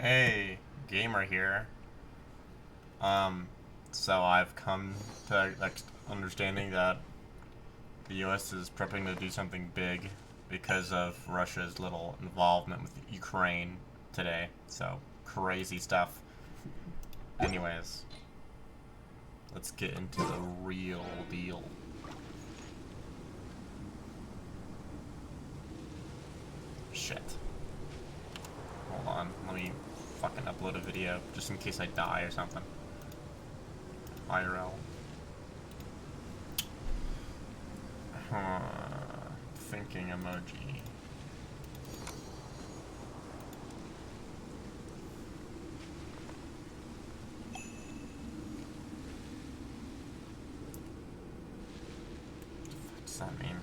Hey, gamer here. So I've come to understanding that the US is prepping to do something big because of Russia's little involvement with Ukraine today. So, crazy stuff. Anyways, let's get into the real deal. Shit. Hold on, let me fucking upload a video just in case I die or something. IRL. Thinking emoji. What does that mean?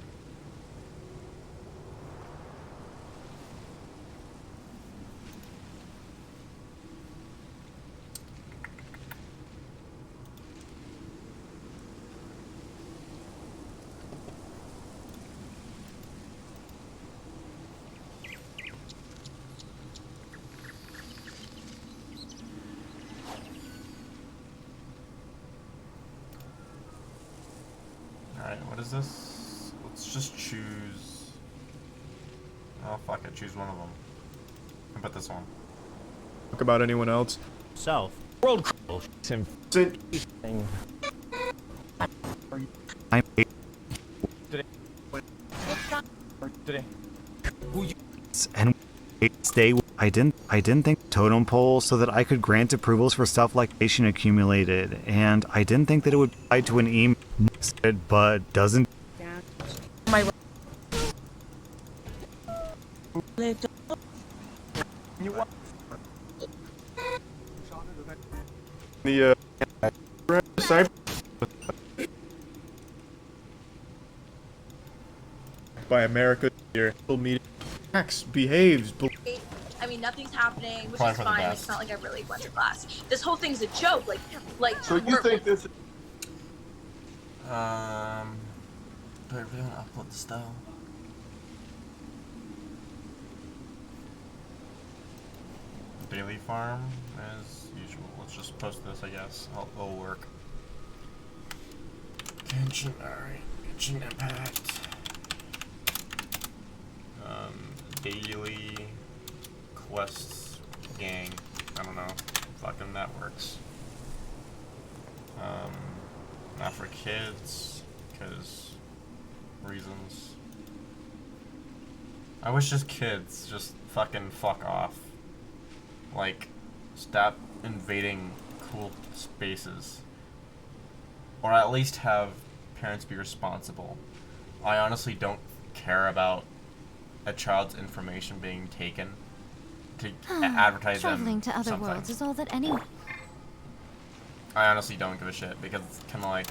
Alright, what is this? Let's just choose... Oh fuck it, choose one of them. How about this one? Talk about anyone else. Self. World Tim. I'm today. And stay. I didn't think totem pole so that I could grant approvals for stuff like nation accumulated, and I didn't think that it would apply to an email, but doesn't. My The by America here. Meeting acts, behaves. I mean, nothing's happening, which Probably is for the fine. best. It's not like I really went to class. This whole thing's a joke. Like. So you think this? Do I really want to upload this though? Daily farm as usual. Let's just post this, I guess. It'll work. Alright. Genshin Impact. Daily quests gang. I don't know. Fucking that works. Not for kids, because reasons. I wish just kids just fucking fuck off. Like, stop invading cool spaces. Or at least have parents be responsible. I honestly don't care about a child's information being taken to advertise them Traveling to other something. worlds is all that anyone. I honestly don't give a shit because it's kind of like,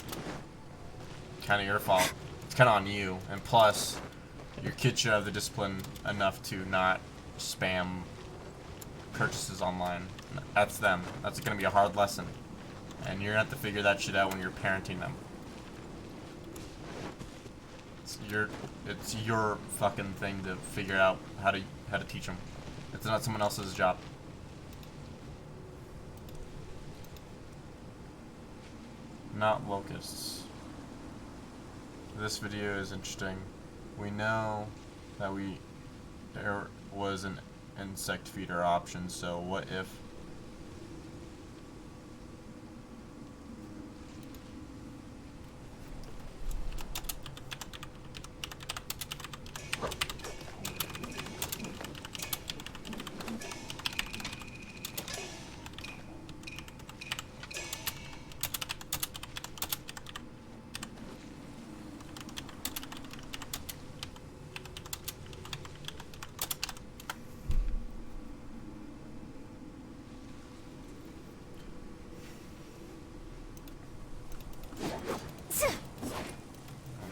kind of your fault. It's kind of on you. And plus, your kid should have the discipline enough to not spam purchases online. That's them. That's going to be a hard lesson. And you're going to have to figure that shit out when you're parenting them. It's your fucking thing to figure out how to teach them. It's not someone else's job. Not locusts. This video is interesting. We know that there was an insect feeder option, so what if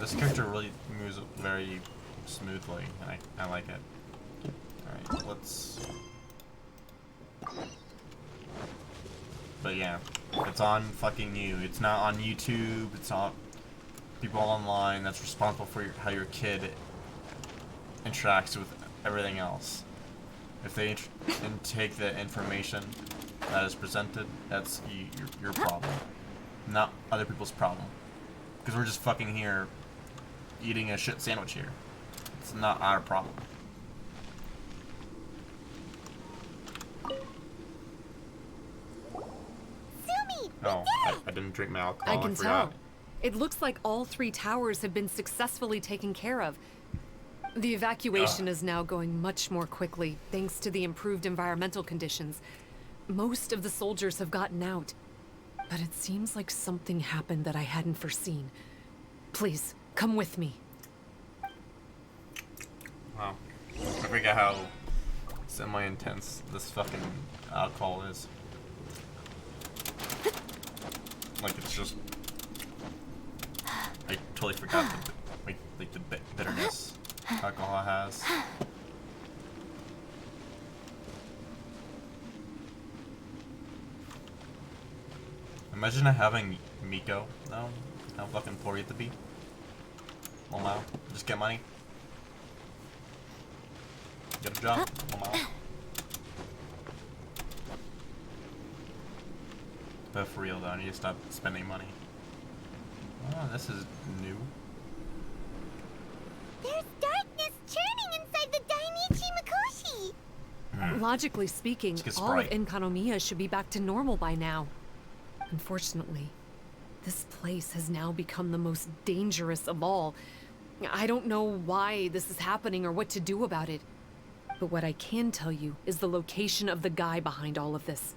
this character really moves very smoothly, and I like it. Alright, let's... But yeah, it's on fucking you. It's not on YouTube, it's not people online that's responsible for how your kid interacts with everything else. If they take the information that is presented, that's your problem, not other people's problem. Because we're just fucking here eating a shit sandwich here. It's not our problem. Oh, I didn't drink my alcohol. I can forgot. tell. It looks like all 3 towers have been successfully taken care of. The evacuation is now going much more quickly, thanks to the improved environmental conditions. Most of the soldiers have gotten out. But it seems like something happened that I hadn't foreseen. Please, come with me. Wow. I forget how semi-intense this fucking alcohol is. Like, it's just... I totally forgot the bitterness alcohol has. Imagine having Miko, though. How fucking poor you have to be. Well, now, just get money. Get a job. Well, now. But for real, though, I need to stop spending money. Oh, this is new. There's darkness churning inside the Dainichi Mikoshi! Logically speaking, Let's get all of Sprite. Inkanomiya should be back to normal by now. Unfortunately, this place has now become the most dangerous of all. I don't know why this is happening or what to do about it. But what I can tell you is the location of the guy behind all of this.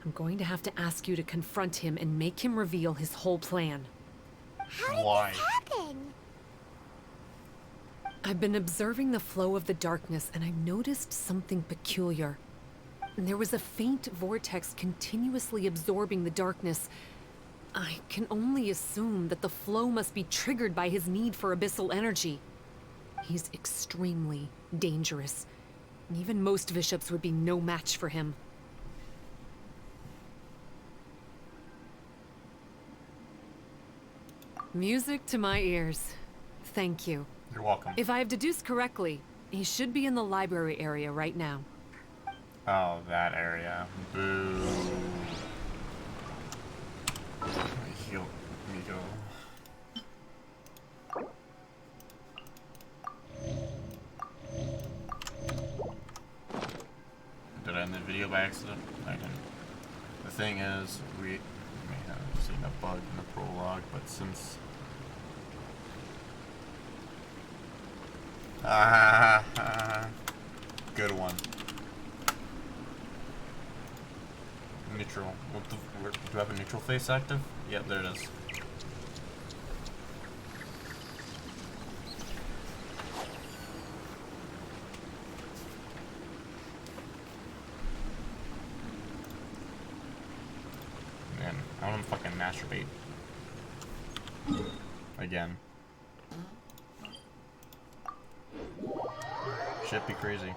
I'm going to have to ask you to confront him and make him reveal his whole plan. How Why? did this happen? I've been observing the flow of the darkness and I've noticed something peculiar. There was a faint vortex continuously absorbing the darkness. I can only assume that the flow must be triggered by his need for abyssal energy. He's extremely dangerous, and even most bishops would be no match for him. Music to my ears. Thank you. You're welcome. If I have deduced correctly, he should be in the library area right now. Oh, that area. Boo. Heal Miko. Did I end the video by accident? I didn't. The thing is, we may have seen a bug in the prologue, but since... good one. Neutral. Do I have a neutral face active? Yep, there it is. Man, I want to fucking masturbate. Again. Shit be crazy.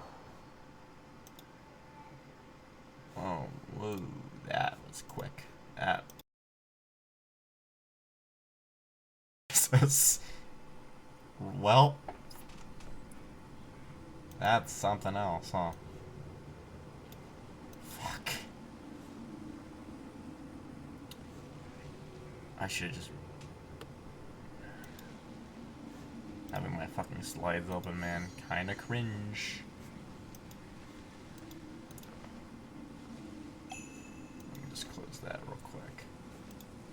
Oh, whoa, that was quick. That. Well, that's something else, huh? Fuck. I should just having my fucking slides open, man. Kinda cringe. Just close that real quick.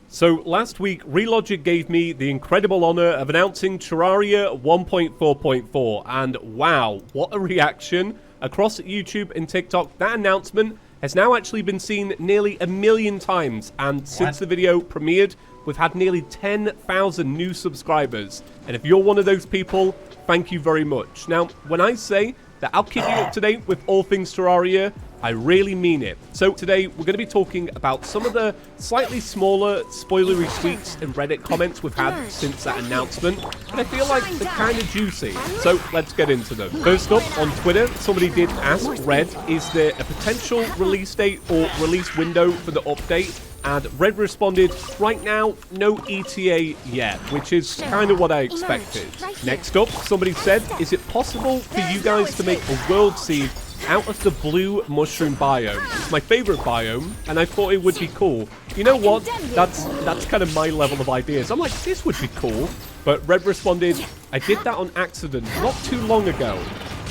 So last week, Relogic gave me the incredible honor of announcing Terraria 1.4.4, and wow, what a reaction across YouTube and TikTok. That announcement has now actually been seen nearly 1 million times, and since the video premiered, we've had nearly 10,000 new subscribers. And if you're one of those people, thank you very much. Now, when I say that I'll keep you up to date with all things Terraria, I really mean it. So today, we're going to be talking about some of the slightly smaller, spoilery tweets and Reddit comments we've had since that announcement. And I feel like they're kind of juicy. So let's get into them. First up, on Twitter, somebody did ask Red, is there a potential release date or release window for the update? And Red responded, right now, no ETA yet, which is kind of what I expected. Next up, somebody said, is it possible for you guys to make a world seed out of the blue mushroom biome. It's my favorite biome, and I thought it would be cool. You know what? That's kind of my level of ideas. I'm like, this would be cool. But Red responded, I did that on accident not too long ago.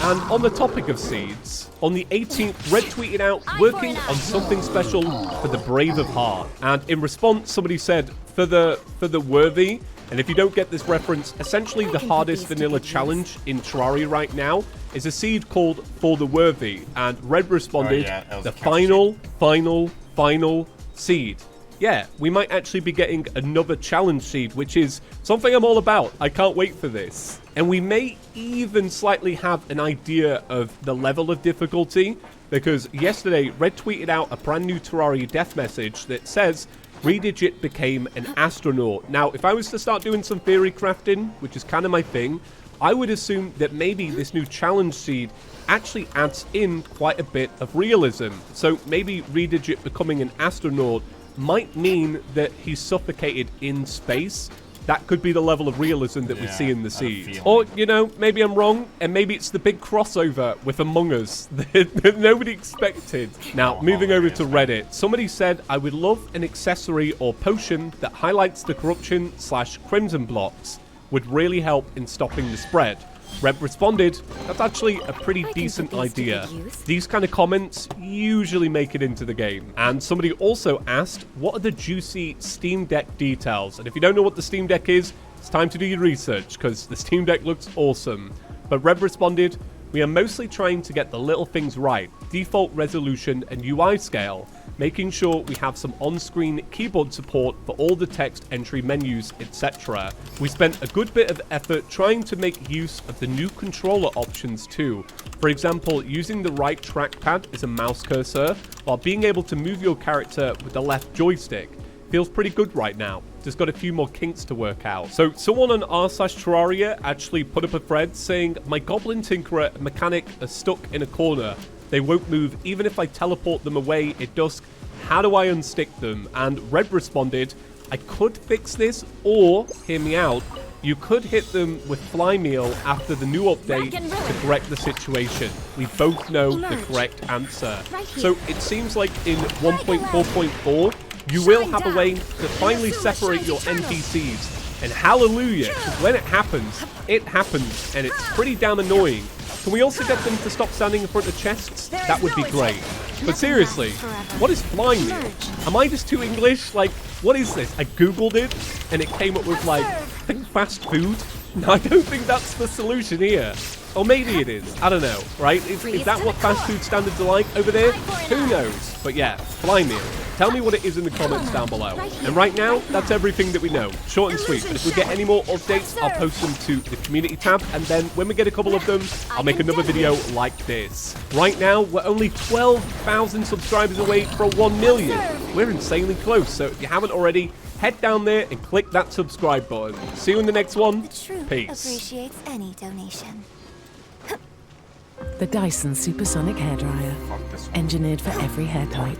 And on the topic of seeds, on the 18th, Red tweeted out, working on something special for the brave of heart. And in response, somebody said, for the worthy. And if you don't get this reference, essentially the hardest vanilla challenge in Terraria right now is a seed called For the Worthy. And Red responded, the final seed. Yeah, we might actually be getting another challenge seed, which is something I'm all about. I can't wait for this. And we may even slightly have an idea of the level of difficulty, because yesterday Red tweeted out a brand new Terraria death message that says, Redigit became an astronaut. Now, if I was to start doing some theory crafting, which is kind of my thing, I would assume that maybe this new challenge seed actually adds in quite a bit of realism. So maybe Redigit becoming an astronaut might mean that he's suffocated in space. That could be the level of realism that we see in the seed. Or, you know, maybe I'm wrong, and maybe it's the big crossover with Among Us that nobody expected. Now, moving over to Reddit, somebody said, I would love an accessory or potion that highlights the corruption/crimson blocks. Would really help in stopping the spread. Red responded, that's actually a pretty decent idea. These kind of comments usually make it into the game. And somebody also asked, what are the juicy Steam Deck details? And if you don't know what the Steam Deck is, it's time to do your research, because the Steam Deck looks awesome. But Red responded, we are mostly trying to get the little things right, default resolution and UI scale, making sure we have some on-screen keyboard support for all the text entry menus, etc. We spent a good bit of effort trying to make use of the new controller options too. For example, using the right trackpad as a mouse cursor, while being able to move your character with the left joystick. Feels pretty good right now. Just got a few more kinks to work out. So someone on r/Terraria actually put up a thread saying, my Goblin Tinkerer mechanic are stuck in a corner. They won't move even if I teleport them away at dusk. How do I unstick them? And Red responded, I could fix this, or, hear me out, you could hit them with fly meal after the new update to correct the situation. We both know the correct answer. So it seems like in 1.4.4, you will have a way to finally separate your NPCs. And hallelujah, because when it happens, and it's pretty damn annoying. Can we also get them to stop standing in front of chests? That would be great. But seriously, what is fly meal? Am I just too English? Like, what is this? I googled it, and it came up with, like, I think fast food? No, I don't think that's the solution here. Or maybe it is. I don't know, right? Is that what fast food standards are like over there? Who knows? But yeah, fly meal. Tell me what it is in the comments down below. And right now, that's everything that we know. Short and sweet. But if we get any more updates, I'll post them to the community tab. And then when we get a couple of them, I'll make another video like this. Right now, we're only 12,000 subscribers away from 1 million. We're insanely close. So if you haven't already, head down there and click that subscribe button. See you in the next one. Peace. Appreciates any donation. The Dyson Supersonic Hairdryer. Engineered for every hair type.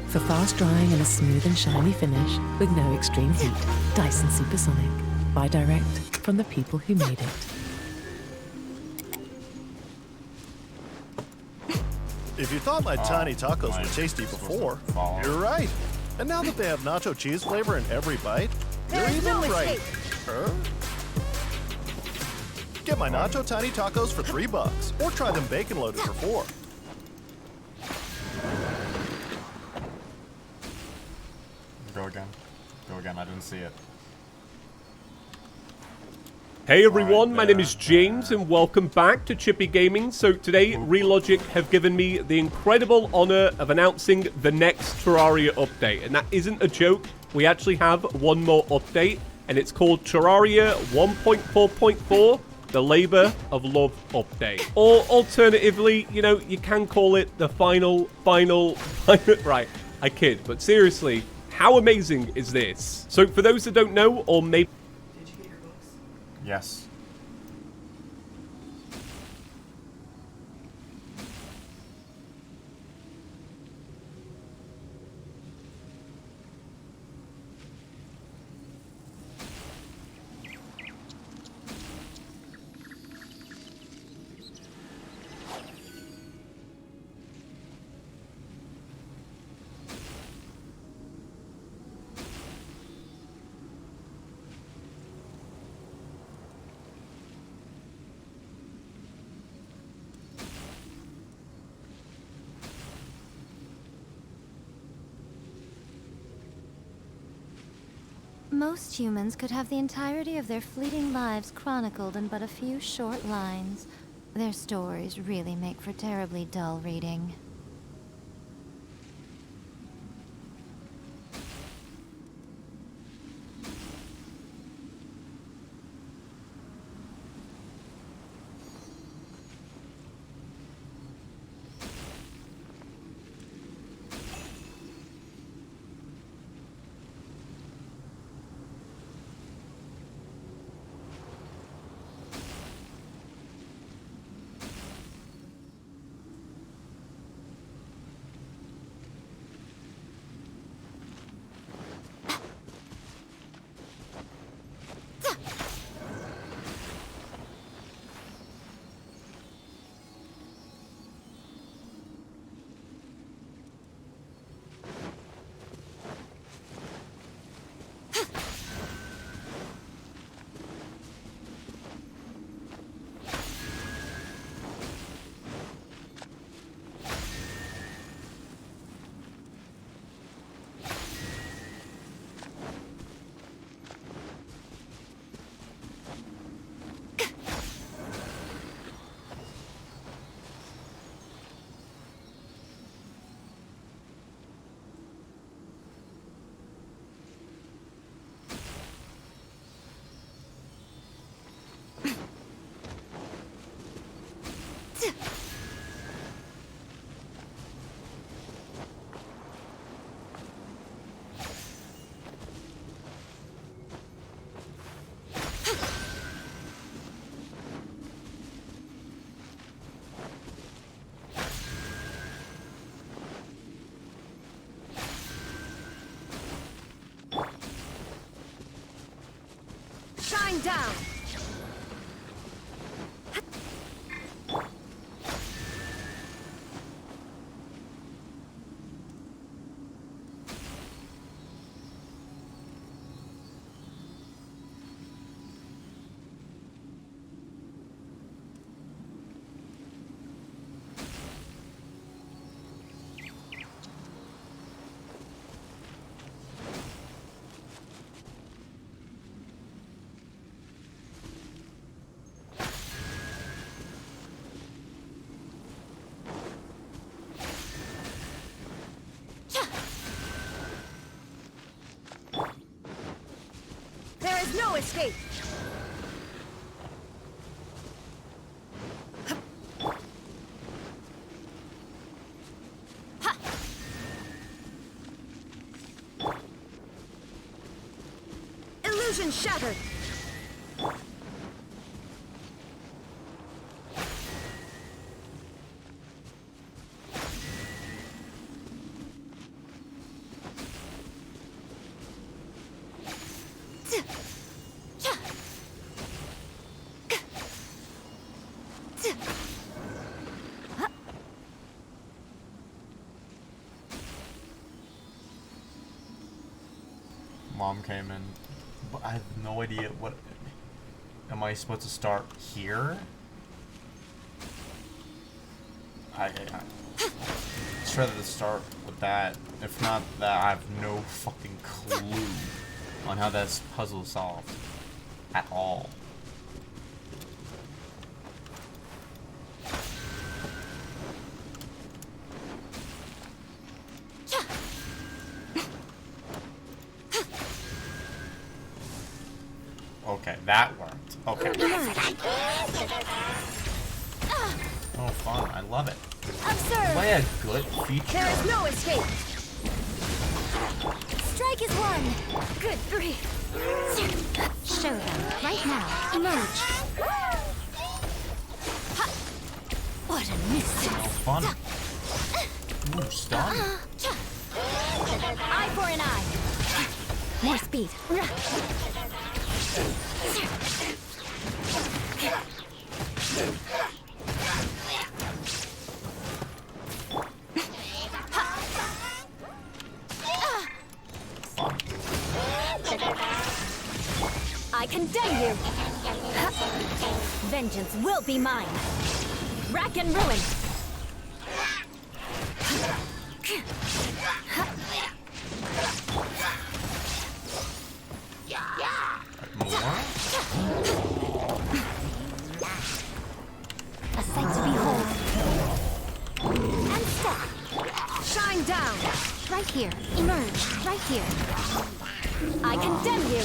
For fast drying and a smooth and shiny finish with no extreme heat. Dyson Supersonic. Buy direct from the people who made it. If you thought my tiny tacos were tasty before, you're right. And now that they have nacho cheese flavor in every bite, you're even right. Get my nacho tiny tacos for $3, or try them bacon loaded for $4. Go again. Go again. I didn't see it. Hey everyone, my name is James and welcome back to Chippy Gaming. So today, Relogic have given me the incredible honor of announcing the next Terraria update. And that isn't a joke. We actually have one more update, and it's called Terraria 1.4.4. The Labor of Love update. Or alternatively, you know, you can call it the final, right, I kid, but seriously, how amazing is this? So for those that don't know, or maybe... Did you get your books? Yes. Most humans could have the entirety of their fleeting lives chronicled in but a few short lines. Their stories really make for terribly dull reading. Shine down! There is no escape! Illusion shattered! Mom came in, but I have no idea what. Am I supposed to start here? I try to start with that. If not that, I have no fucking clue on how that's puzzle solved at all. Okay, that worked. Okay. Oh, fun. I love it. Observe! Play a good feature. There is no escape! Strike is one! Good grief! Show them, right now. Emerge! What a miss! Oh, fun. Ooh, stun. Eye for an eye! More speed! I condemn you! Vengeance will be mine! Rack and ruin! Shine down! Right here. Emerge. Right here. I condemn you!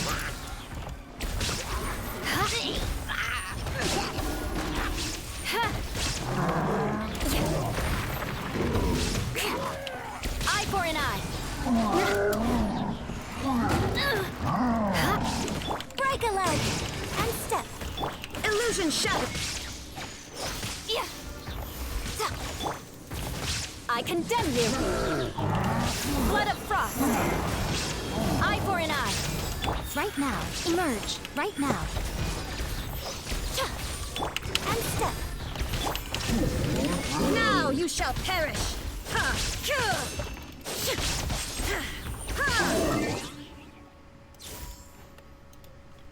Eye for an eye! Break a leg! And step! Illusion shadow! I condemn you! Blood of frost! Eye for an eye! Right now. Emerge. Right now. And step! Now you shall perish!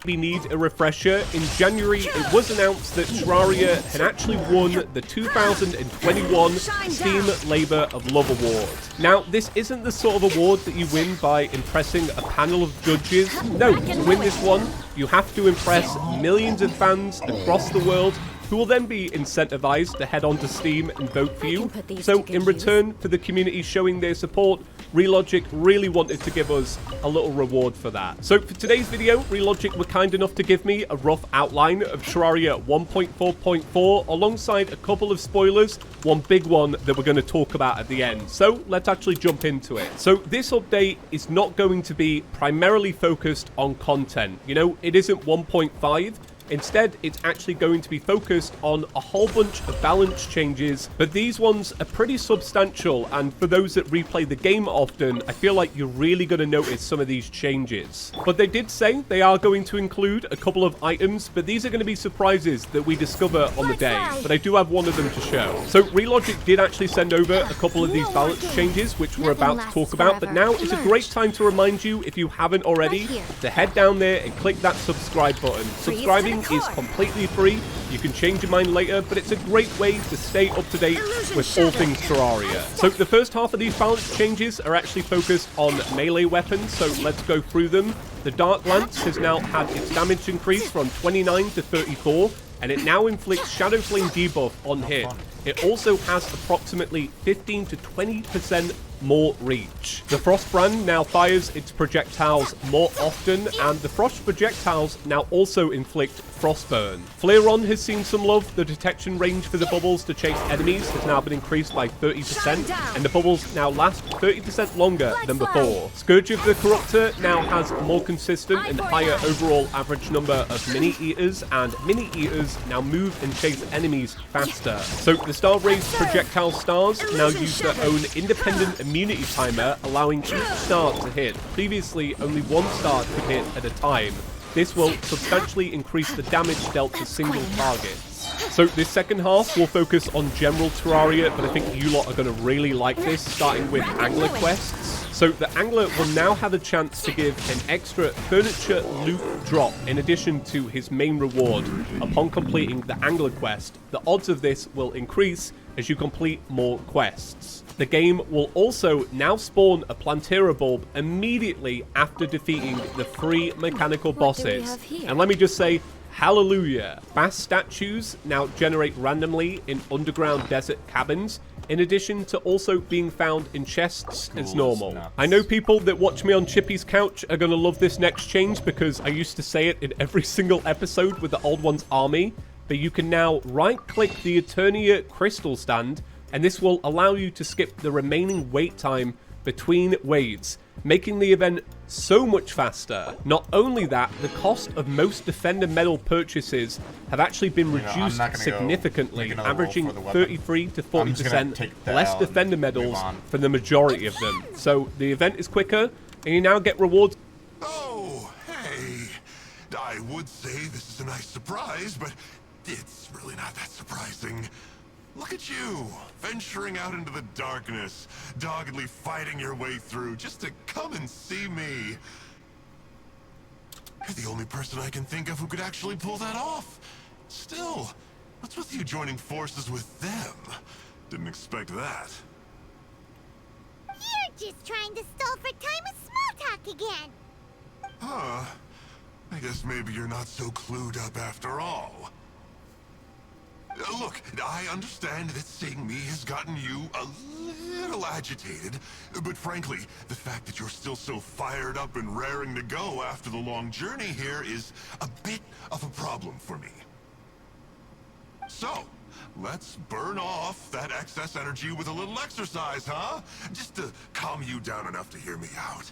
We need a refresher. In January, it was announced that Terraria had actually won the 2021 Steam Labor of Love Award. Now, this isn't the sort of award that you win by impressing a panel of judges. No, to win this one, you have to impress millions of fans across the world who will then be incentivized to head on to Steam and vote for you. So in return for the community showing their support, Relogic really wanted to give us a little reward for that. So for today's video, Relogic were kind enough to give me a rough outline of Terraria 1.4.4 alongside a couple of spoilers, one big one that we're going to talk about at the end. So let's actually jump into it. So this update is not going to be primarily focused on content. You know, it isn't 1.5. Instead, it's actually going to be focused on a whole bunch of balance changes, but these ones are pretty substantial, and for those that replay the game often, I feel like you're really going to notice some of these changes. But they did say they are going to include a couple of items, but these are going to be surprises that we discover on the day, but I do have one of them to show. So Relogic did actually send over a couple of these balance changes, which we're about to talk about, but now is a great time to remind you, if you haven't already, to head down there and click that subscribe button. Subscribing is completely free. You can change your mind later, but it's a great way to stay up to date with all things Terraria. So the first half of these balance changes are actually focused on melee weapons, so let's go through them. The Dark Lance has now had its damage increase from 29 to 34, and it now inflicts Shadow Flame debuff on hit. It also has approximately 15 to 20% more reach. The Frostbrand now fires its projectiles more often, and the Frost projectiles now also inflict Frostburn. Flareon has seen some love. The detection range for the bubbles to chase enemies has now been increased by 30%, and the bubbles now last 30% longer than before. Scourge of the Corruptor now has a more consistent and higher overall average number of mini-eaters, and mini-eaters now move and chase enemies faster. So the Star Raised projectile stars now use their own independent immunity timer, allowing each star to hit. Previously, only one star could hit at a time. This will substantially increase the damage dealt to single targets. So this second half will focus on general Terraria, but I think you lot are going to really like this, starting with Angler quests. So the Angler will now have a chance to give an extra furniture loot drop in addition to his main reward upon completing the Angler quest. The odds of this will increase as you complete more quests. The game will also now spawn a Plantera bulb immediately after defeating the 3 mechanical bosses. And let me just say, hallelujah. Bass statues now generate randomly in underground desert cabins, in addition to also being found in chests as normal. I know people that watch me on Chippy's couch are going to love this next change, because I used to say it in every single episode with the Old One's army, but you can now right-click the Eternia crystal stand, and this will allow you to skip the remaining wait time between waves, making the event so much faster. Not only that, the cost of most Defender medal purchases have actually been reduced significantly, averaging 33 to 40% less Defender medals for the majority of them. So the event is quicker, and you now get rewards. Oh, hey. I would say this is a nice surprise, but it's really not that surprising. Look at you, venturing out into the darkness, doggedly fighting your way through just to come and see me. You're the only person I can think of who could actually pull that off. Still, what's with you joining forces with them? Didn't expect that. You're just trying to stall for time with small talk again. Huh. I guess maybe you're not so clued up after all. Look, I understand that seeing me has gotten you a little agitated, but frankly, the fact that you're still so fired up and raring to go after the long journey here is a bit of a problem for me. So, let's burn off that excess energy with a little exercise, huh? Just to calm you down enough to hear me out.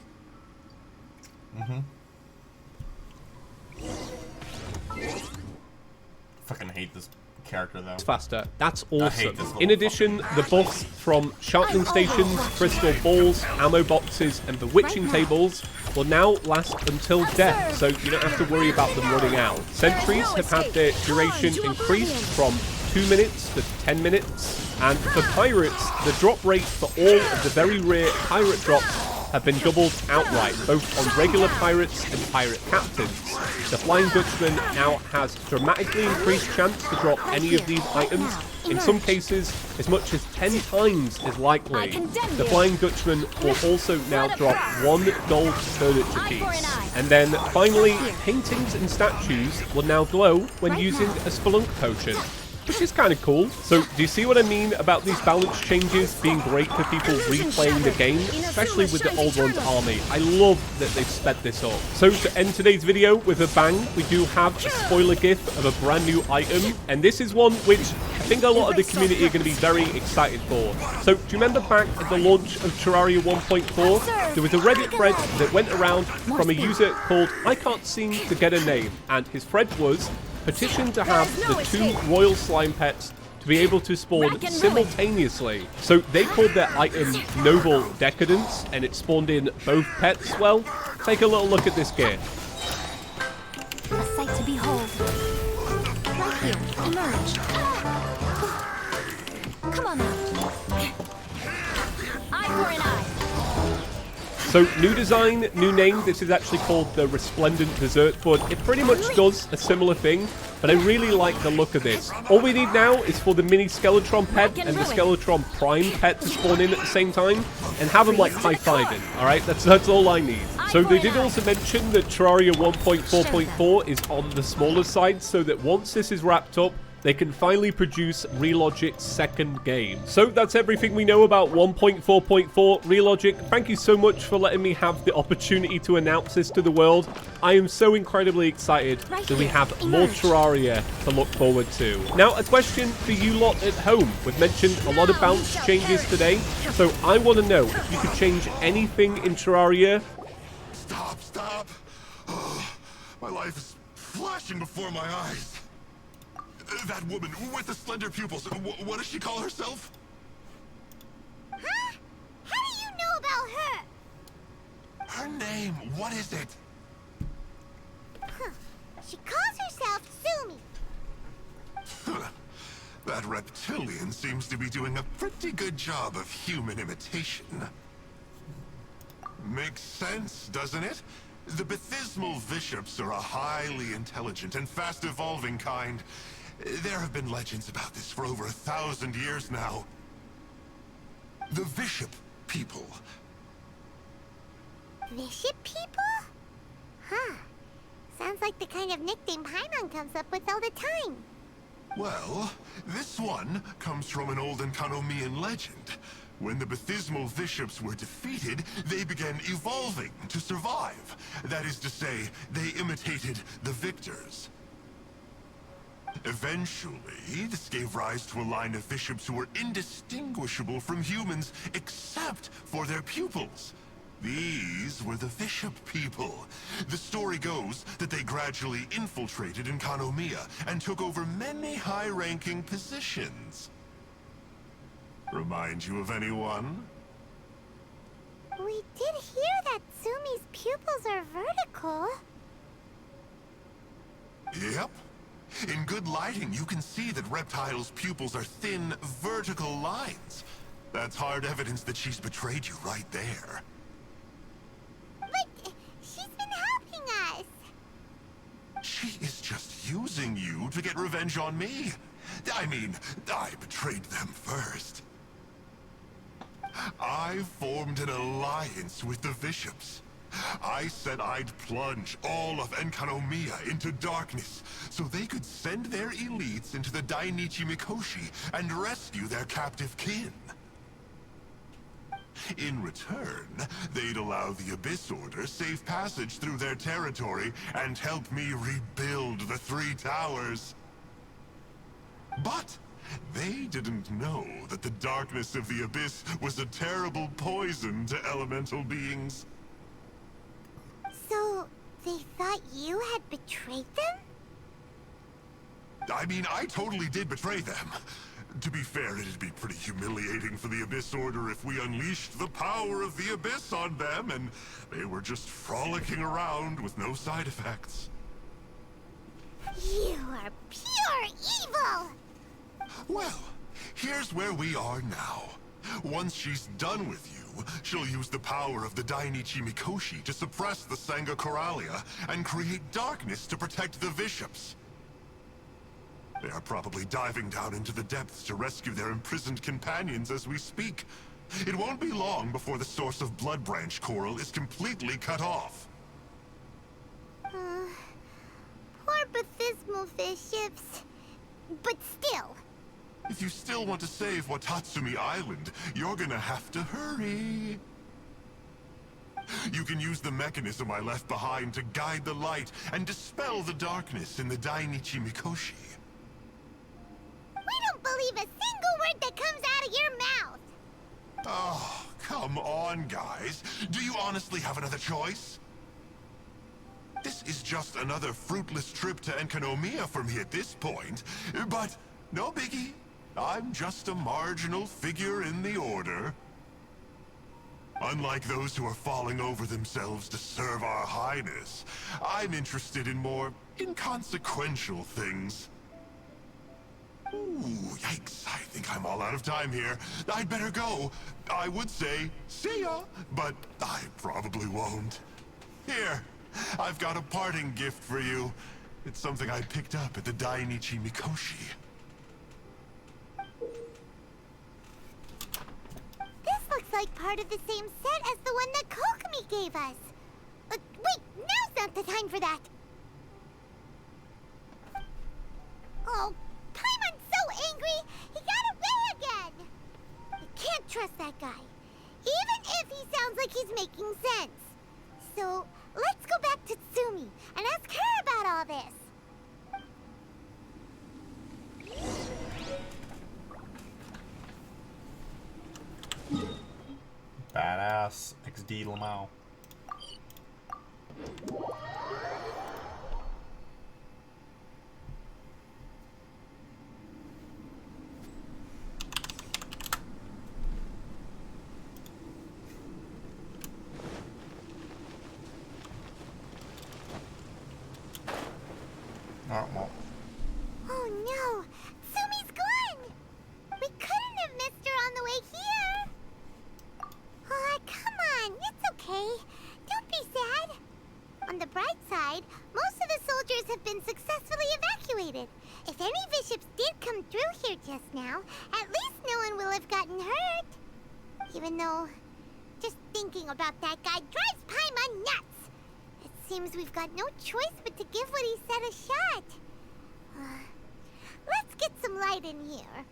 Fucking hate this character though. Faster. That's I hate awesome. this little In addition, the buffs from sharpening stations, crystal balls, ammo boxes, and bewitching tables will now last until death, so you don't have to worry about them running out. Sentries have had their duration increased from 2 minutes to 10 minutes, and for pirates, the drop rate for all of the very rare pirate drops have been doubled outright, both on regular pirates and pirate captains. The Flying Dutchman now has dramatically increased chance to drop any of these items, in some cases as much as 10 times as likely. The Flying Dutchman will also now drop 1 gold furniture piece. And then finally, paintings and statues will now glow when using a Spelunk potion, which is kind of cool. So do you see what I mean about these balance changes being great for people replaying the game, especially with the old one's army? I love that they've sped this up. So to end today's video with a bang, we do have a spoiler gif of a brand new item, and this is one which I think a lot of the community are going to be very excited for. So do you remember back at the launch of Terraria 1.4, there was a Reddit thread that went around from a user called I Can't Seem to Get a Name, and his thread was petition to have the 2 royal slime pets to be able to spawn simultaneously. So they called their item Noble Decadence, and it spawned in both pets. Well, take a little look at this gear. A sight to behold. Right here, emerge. Come on out. Eye for an eye. So, new design, new name. This is actually called the Resplendent Dessert, but it pretty much does a similar thing, but I really like the look of this. All we need now is for the mini Skeletron pet and the Skeletron Prime pet to spawn in at the same time, and have them like high-fiving, alright? That's all I need. So they did also mention that Terraria 1.4.4 is on the smaller side, so that once this is wrapped up, they can finally produce Relogic's second game. So that's everything we know about 1.4.4 Relogic. Thank you so much for letting me have the opportunity to announce this to the world. I am so incredibly excited that we have more Terraria to look forward to. Now, a question for you lot at home. We've mentioned a lot of bounce changes today, so I want to know if you could change anything in Terraria. Stop. Oh, my life is flashing before my eyes. That woman with the slender pupils, what does she call herself? Huh? How do you know about her? Her name, what is it? Huh. She calls herself Sumi. That reptilian seems to be doing a pretty good job of human imitation. Makes sense, doesn't it? The Baptismal Bishops are a highly intelligent and fast-evolving kind. There have been legends about this for over 1,000 years now. The Bishop people. Bishop people? Huh. Sounds like the kind of nickname Paimon comes up with all the time. Well, this one comes from an old Enkanomian legend. When the Baptismal Bishops were defeated, they began evolving to survive. That is to say, they imitated the victors. Eventually, this gave rise to a line of bishops who were indistinguishable from humans except for their pupils. These were the Bishop people. The story goes that they gradually infiltrated Enkanomiya and took over many high-ranking positions. Remind you of anyone? We did hear that Sumi's pupils are vertical. Yep. In good lighting, you can see that Reptile's pupils are thin, vertical lines. That's hard evidence that she's betrayed you right there. But she's been helping us. She is just using you to get revenge on me. I mean, I betrayed them first. I formed an alliance with the bishops. I said I'd plunge all of Enkanomiya into darkness, so they could send their elites into the Dainichi Mikoshi and rescue their captive kin. In return, they'd allow the Abyss Order safe passage through their territory and help me rebuild the Three Towers. But they didn't know that the darkness of the Abyss was a terrible poison to elemental beings. So, they thought you had betrayed them? I mean, I totally did betray them. To be fair, it'd be pretty humiliating for the Abyss Order if we unleashed the power of the Abyss on them and they were just frolicking around with no side effects. You are pure evil! Well, here's where we are now. Once she's done with you, she'll use the power of the Dainichi Mikoshi to suppress the Sangha Coralia and create darkness to protect the bishops. They are probably diving down into the depths to rescue their imprisoned companions as we speak. It won't be long before the source of Blood Branch Coral is completely cut off. Poor Bathismal bishops. But still. If you still want to save Watatsumi Island, you're gonna have to hurry. You can use the mechanism I left behind to guide the light and dispel the darkness in the Dainichi Mikoshi. We don't believe a single word that comes out of your mouth! Oh, come on, guys. Do you honestly have another choice? This is just another fruitless trip to Enkanomiya for me at this point, but no biggie. I'm just a marginal figure in the Order. Unlike those who are falling over themselves to serve our Highness, I'm interested in more inconsequential things. Ooh, yikes. I think I'm all out of time here. I'd better go. I would say, see ya, but I probably won't. Here, I've got a parting gift for you. It's something I picked up at the Dainichi Mikoshi. This looks like part of the same set as the one that Kokomi gave us. Wait, now's not the time for that. Oh, Paimon's so angry, he got away again. You can't trust that guy, even if he sounds like he's making sense. So, let's go back to Tsumi and ask her about all this. Badass XD Lamau. Oh no! Tsumi's gone! We couldn't have missed her on the way here! Oh, come on, it's okay. Don't be sad. On the bright side, most of the soldiers have been successfully evacuated. If any bishops did come through here just now, at least no one will have gotten hurt. Even though, just thinking about that guy drives Paimon nuts. It seems we've got no choice but to give what he said a shot. Let's get some light in here.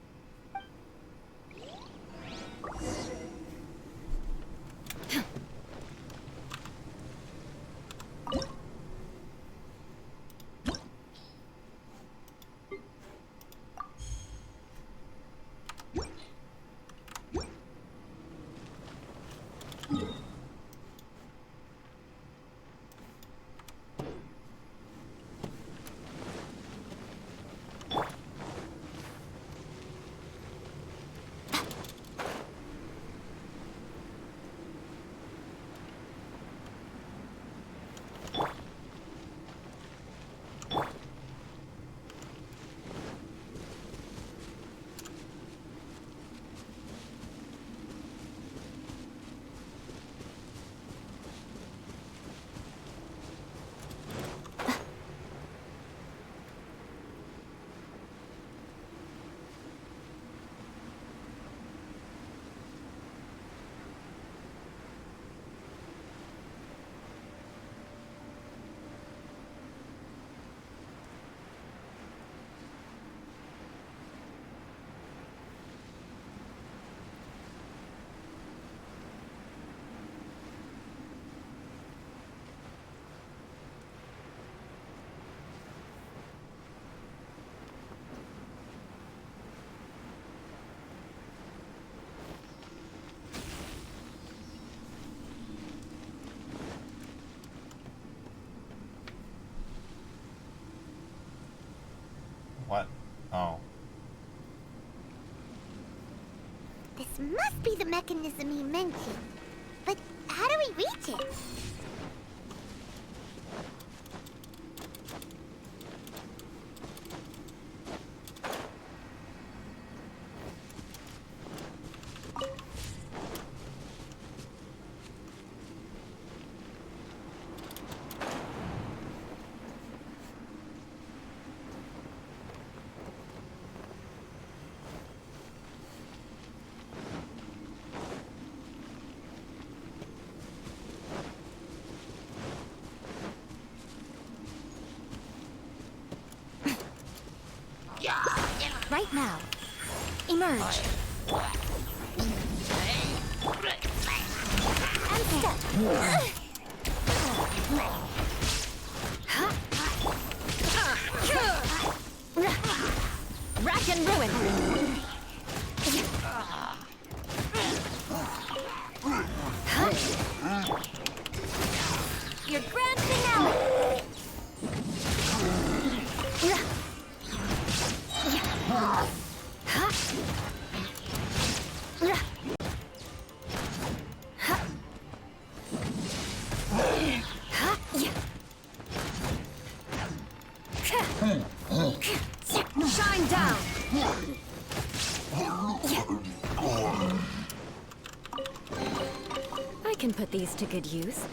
This must be the mechanism he mentioned. But how do we reach it? Right now. Emerge. And step. Rack and ruin. Your grand finale. Shine down. I can put these to good use.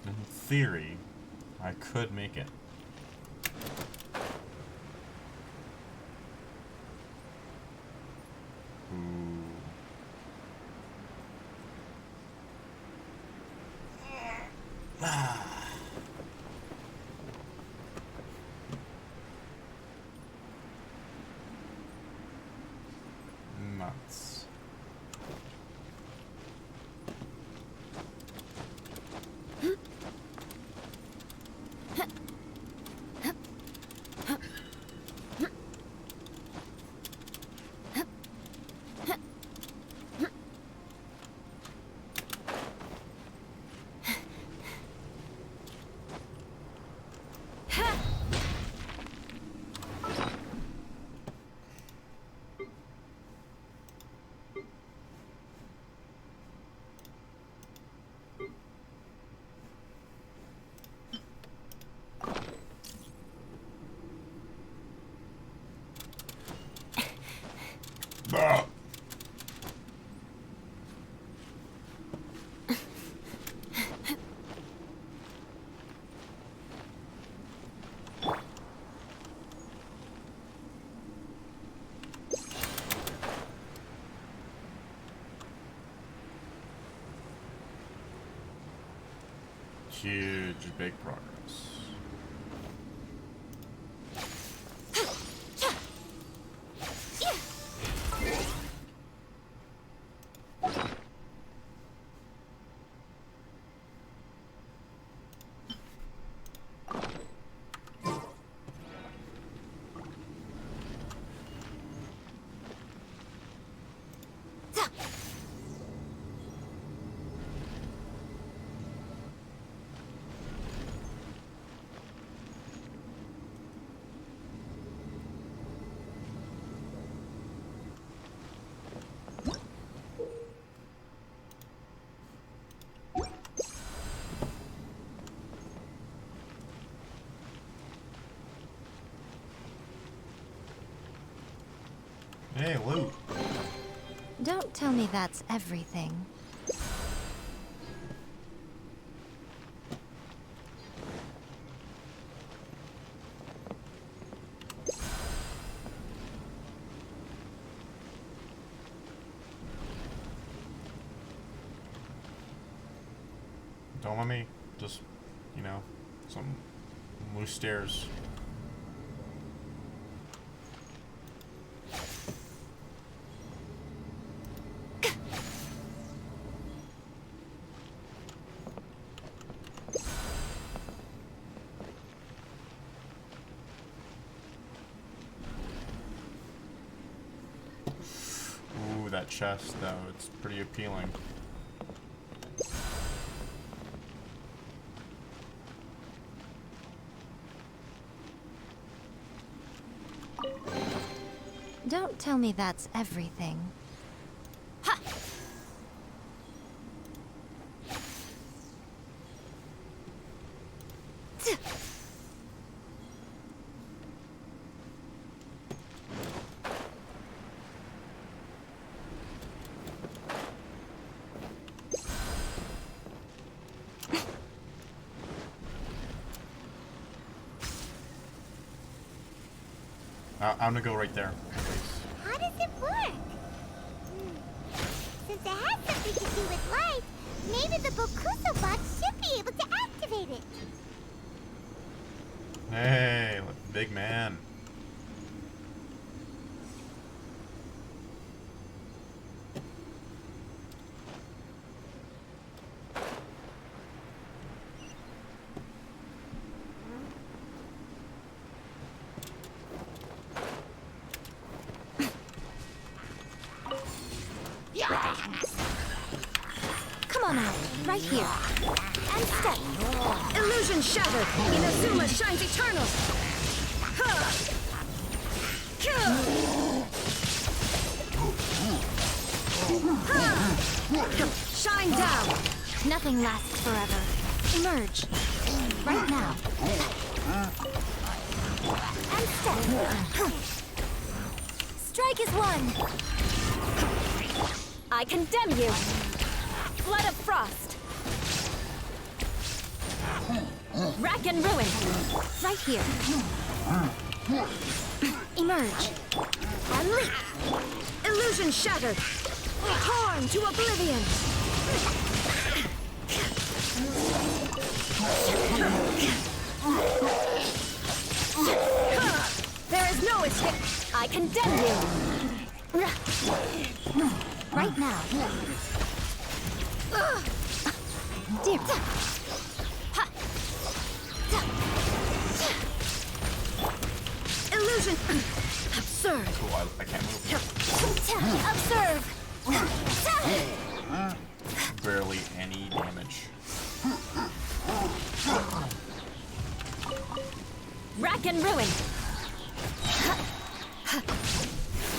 In theory, I could make it. Nuts. Huge, big progress. Hey, loot. Don't tell me that's everything. Don't let me just, you know, some loose stairs. Ooh, that chest though, it's pretty appealing. Don't tell me that's everything. Ha! I'm gonna go right there. How does it work? Since it has something to do with life, maybe the Bokuso box should be able to activate it. Hey, big man. Come on out, right here. And step. Illusion shattered! Inazuma shines eternal! Shine down! Nothing lasts forever. Emerge. Right now. And step. Strike is one. I condemn you! Flood of frost! Rack and ruin! Right here. Emerge. And leap. Illusion shattered! Torn to oblivion! There is no escape! I condemn you! Right now. Dear. Illusion! Absurd! Cool, I can't move. Observe. Barely any damage. Rack and ruin!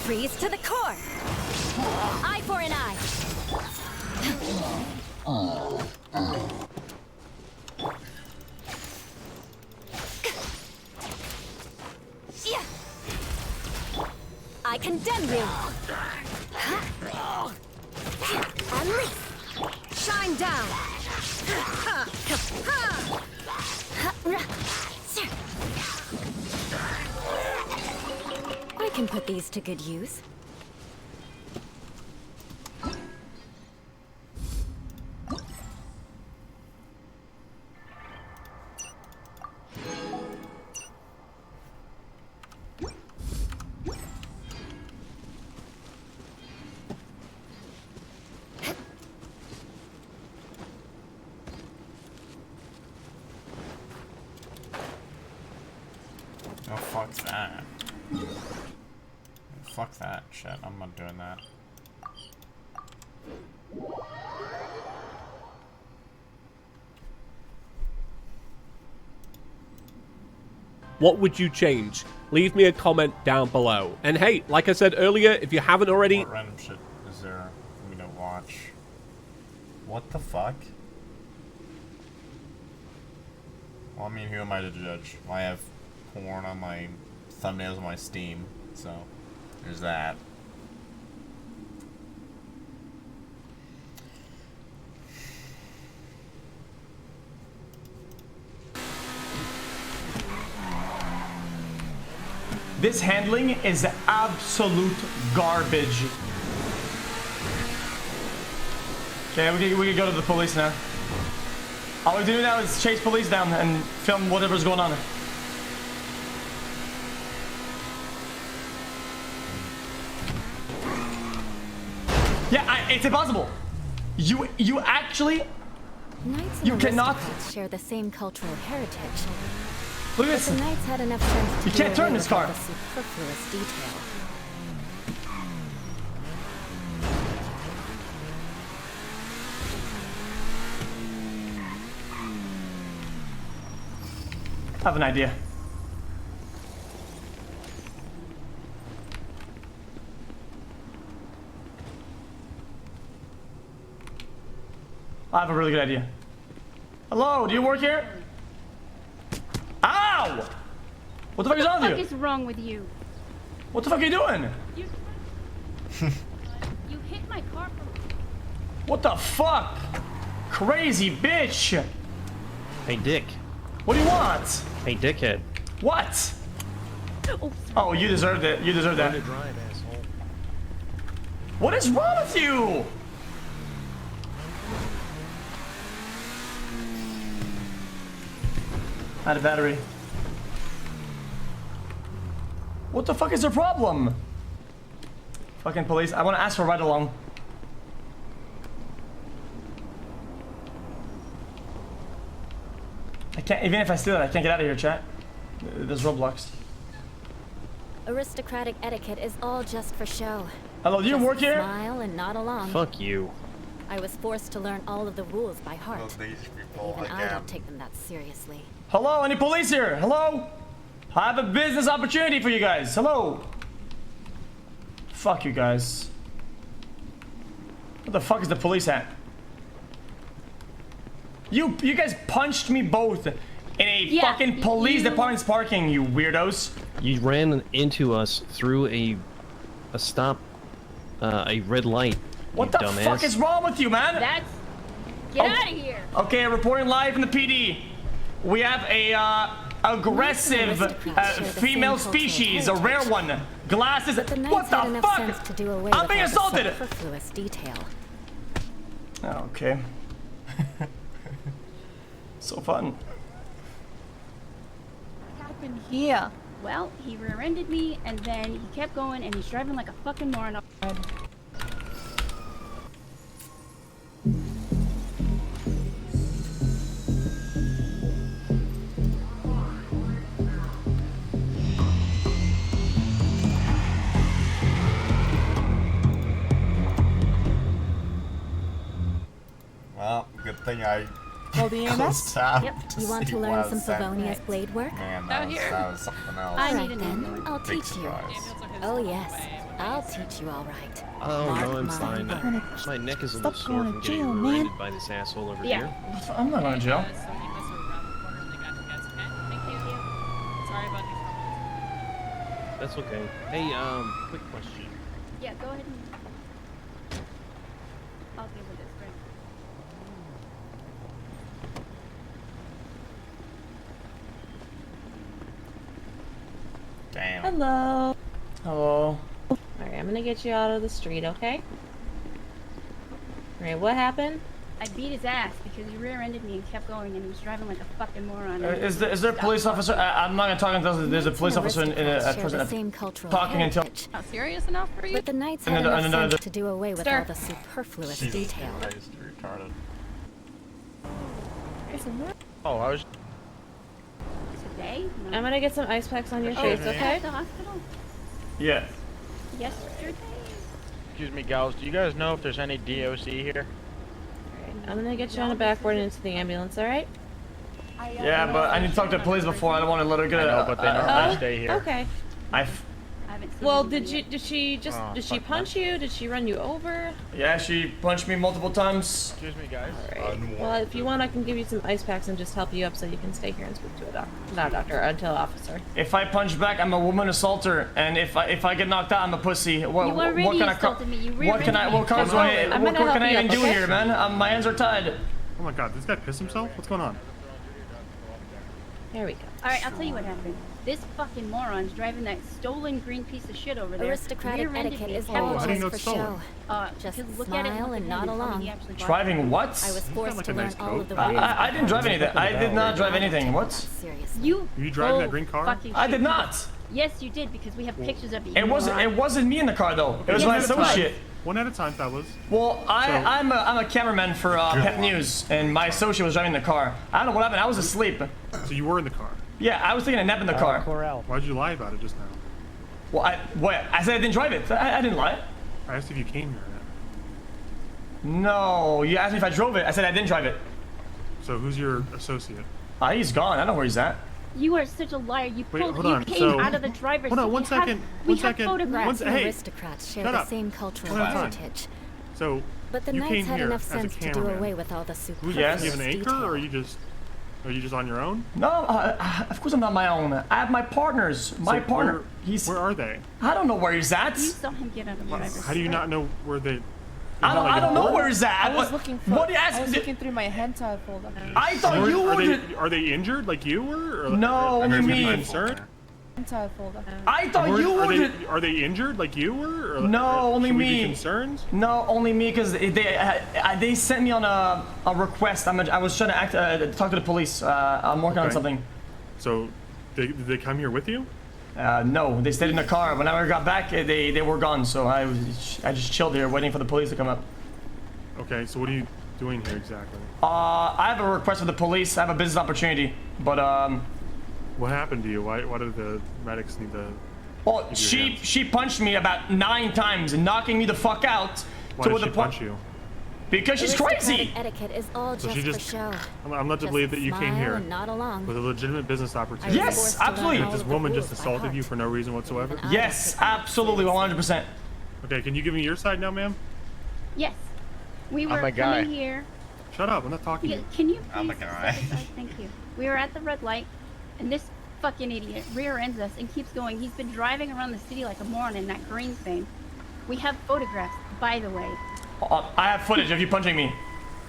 Freeze to the core! Eye for an eye! I condemn you! And leap! Shine down! I can put these to good use. Oh, fuck that. Fuck that shit. I'm not doing that. What would you change? Leave me a comment down below. And hey, like I said earlier, if you haven't already... What random shit is there for me to watch? What the fuck? Well, I mean, who am I to judge? I have porn on my thumbnails on my Steam, so there's that. This handling is absolute garbage. Okay, we can go to the police now. All we do now is chase police down and film whatever's going on. Yeah, it's impossible. You actually... Knights You and cannot... aristocrats share the same cultural heritage. Look at But this. the knights had enough sense to You can't do turn away this with all car. the superfluous detail. I have an idea. I have a really good idea. Hello, do you work here? Ow! What the fuck is wrong with you? What is wrong with you? What the fuck are you doing? You hit my car from... What the fuck? Crazy bitch! Hey, Dick. What do you want? Hey, dickhead. What? Oh, you deserved it. You deserve that. What is wrong with you? Out of battery. What the fuck is your problem? Fucking police. I want to ask for a ride along. I can't, even if I steal it, I can't get out of here, chat. There's roadblocks. Aristocratic etiquette is all just for show. Hello, do you Just work here? Smile and nod along. Fuck you. I was forced to learn all of the rules by heart. Even I don't take them that seriously. Hello, any police here? Hello? I have a business opportunity for you guys. Hello? Fuck you guys. What the fuck is the police at? You guys punched me both in a fucking police department's parking, you weirdos. You ran into us through a red light. What the dumbass. fuck is wrong with you, man? Get out of here! Okay, reporting live from the PD. We have a aggressive female species, a rare one. Glasses. What the fuck? I'm being assaulted. Superfluous detail. Okay. So fun. What happened here? Well, he rear-ended me, and then he kept going, and he's driving like a fucking moron. Well, good thing I Call the closed tab. Yep. to You want see to what learn was some said. Favonius blade work? Man, that was something else. All right then, I'll Big teach you. surprise. Oh yes, I'll teach you all right. Oh, Mark no, I'm my fine. words. My neck is a little sore from getting rear-ended by this asshole over here. I'm not going to jail. That's okay. Hey, quick question. Yeah, go ahead and... I'll deal with this, right? Damn. Hello. Hello. Alright, I'm gonna get you out of the street, okay? Alright, what happened? I beat his ass because he rear-ended me and kept going, and he was driving like a fucking moron. Is there a police officer? I'm not gonna talk until there's a police officer in a person talking until. Not serious enough for you? But the knights And had then- enough and then sense to do away with Sir. all the superfluous Jesus detail. Christ, retarded. Oh, I was... Today? No. I'm gonna get some ice packs on your Oh, face, is okay? that at the hospital? Yeah. Yesterday? Excuse me, gals. Do you guys know if there's any DOC here? I'm gonna get you on a backboard and into the ambulance, alright? Yeah, but I need to talk to the police before. I don't want to let her get. I know, but they normally stay here. Okay. Well, did she Oh, did she fuck punch you? Did she run you over? Yeah, she punched me multiple times. Excuse me, guys. Alright. Well, if you want, I can give you some ice packs and just help you up so you can stay here and speak to a doctor. Not a doctor, until officer. If I punch back, I'm a woman assaulter, and if I get knocked out, I'm a pussy. What already can I assaulted me. You what can I rear-ended what me. can Come on, I'm what gonna can I help even you do up, here, man? My hands are tied. Oh my god, this guy pissed himself? What's going on? There we go. Alright, I'll tell you what happened. This fucking moron's driving that stolen green piece of shit over there. Aristocratic Rear-ended etiquette me. is Kept all going. how do you know just it's for stolen? show. Just because look at it, smile look and at nod him, along. he actually Driving what? I was forced like to a learn nice all coat. of the rules. I didn't drive anything. I did not drive anything. What? Seriously. You. Were you driving that full green car? fucking I shit. did not. Yes, you did because we have pictures of you. It wasn't me in the car though. It was One my at a time. associate. One at a time, fellas. Well, I'm a cameraman for Pet News, and my associate was driving the car. I don't know what happened. I was asleep. So you were in the car. Yeah, I was taking a nap in the car. Why'd you lie about it just now? Well, I said I didn't drive it. I didn't lie. I asked if you came here. No, you asked me if I drove it. I said I didn't drive it. So who's your associate? He's gone. I don't know where he's at. You are such a liar. You Wait, pulled. hold You on. came So- out of the driver's Hold on, seat. one We second, have- one we have second. photographs. Hey, Aristocrats share shut the up. same cultural One at a time. heritage. So But the you Knights came had here enough as a sense to do cameraman. away with all the Who's superfluous you have an anchor, detail. or are you just on your own? No, of course I'm not my own. I have my partners. My So partner. Where are they? I don't know where he's at. You saw him get out of the driver's seat. How do you not know where they? I don't know where he's at. I was looking for. What do you I ask? was looking through my hentai folder. I thought you were. Are they injured like you were? Or No, are only you me. concerned? Hentai folder. I thought you were. Are they injured like you were? Or, No, only should we me. be concerned? No, only me, because they sent me on a request. I was trying to talk to the police. I'm working on Okay. something. So, did they come here with you? No, they stayed in the car. When I got back, they were gone. So I just chilled here, waiting for the police to come up. Okay, so what are you doing here exactly? I have a request for the police. I have a business opportunity, but What happened to you? Why did the medics need to? well, give you your hands? she punched me about 9 times, knocking me the fuck out. Why to did the she punch you? Because she's crazy. Aristocratic etiquette is all So just, she just. for show. I'm led to Just believe that you came smile here and nod along. with a legitimate business opportunity. Yes, forced to learn absolutely. all This of the woman just rules by assaulted heart. you for no reason whatsoever. And I Yes, don't take it absolutely, 100%. Okay, can you give me your side now, ma'am? Yes. We were a guy. coming here. Shut up! I'm not talking to you. Can you please I'm a step guy. aside? Thank you. We were at the red light, and this fucking idiot rear ends us and keeps going. He's been driving around the city like a moron in that green thing. We have photographs, by the way. I have footage of you punching me.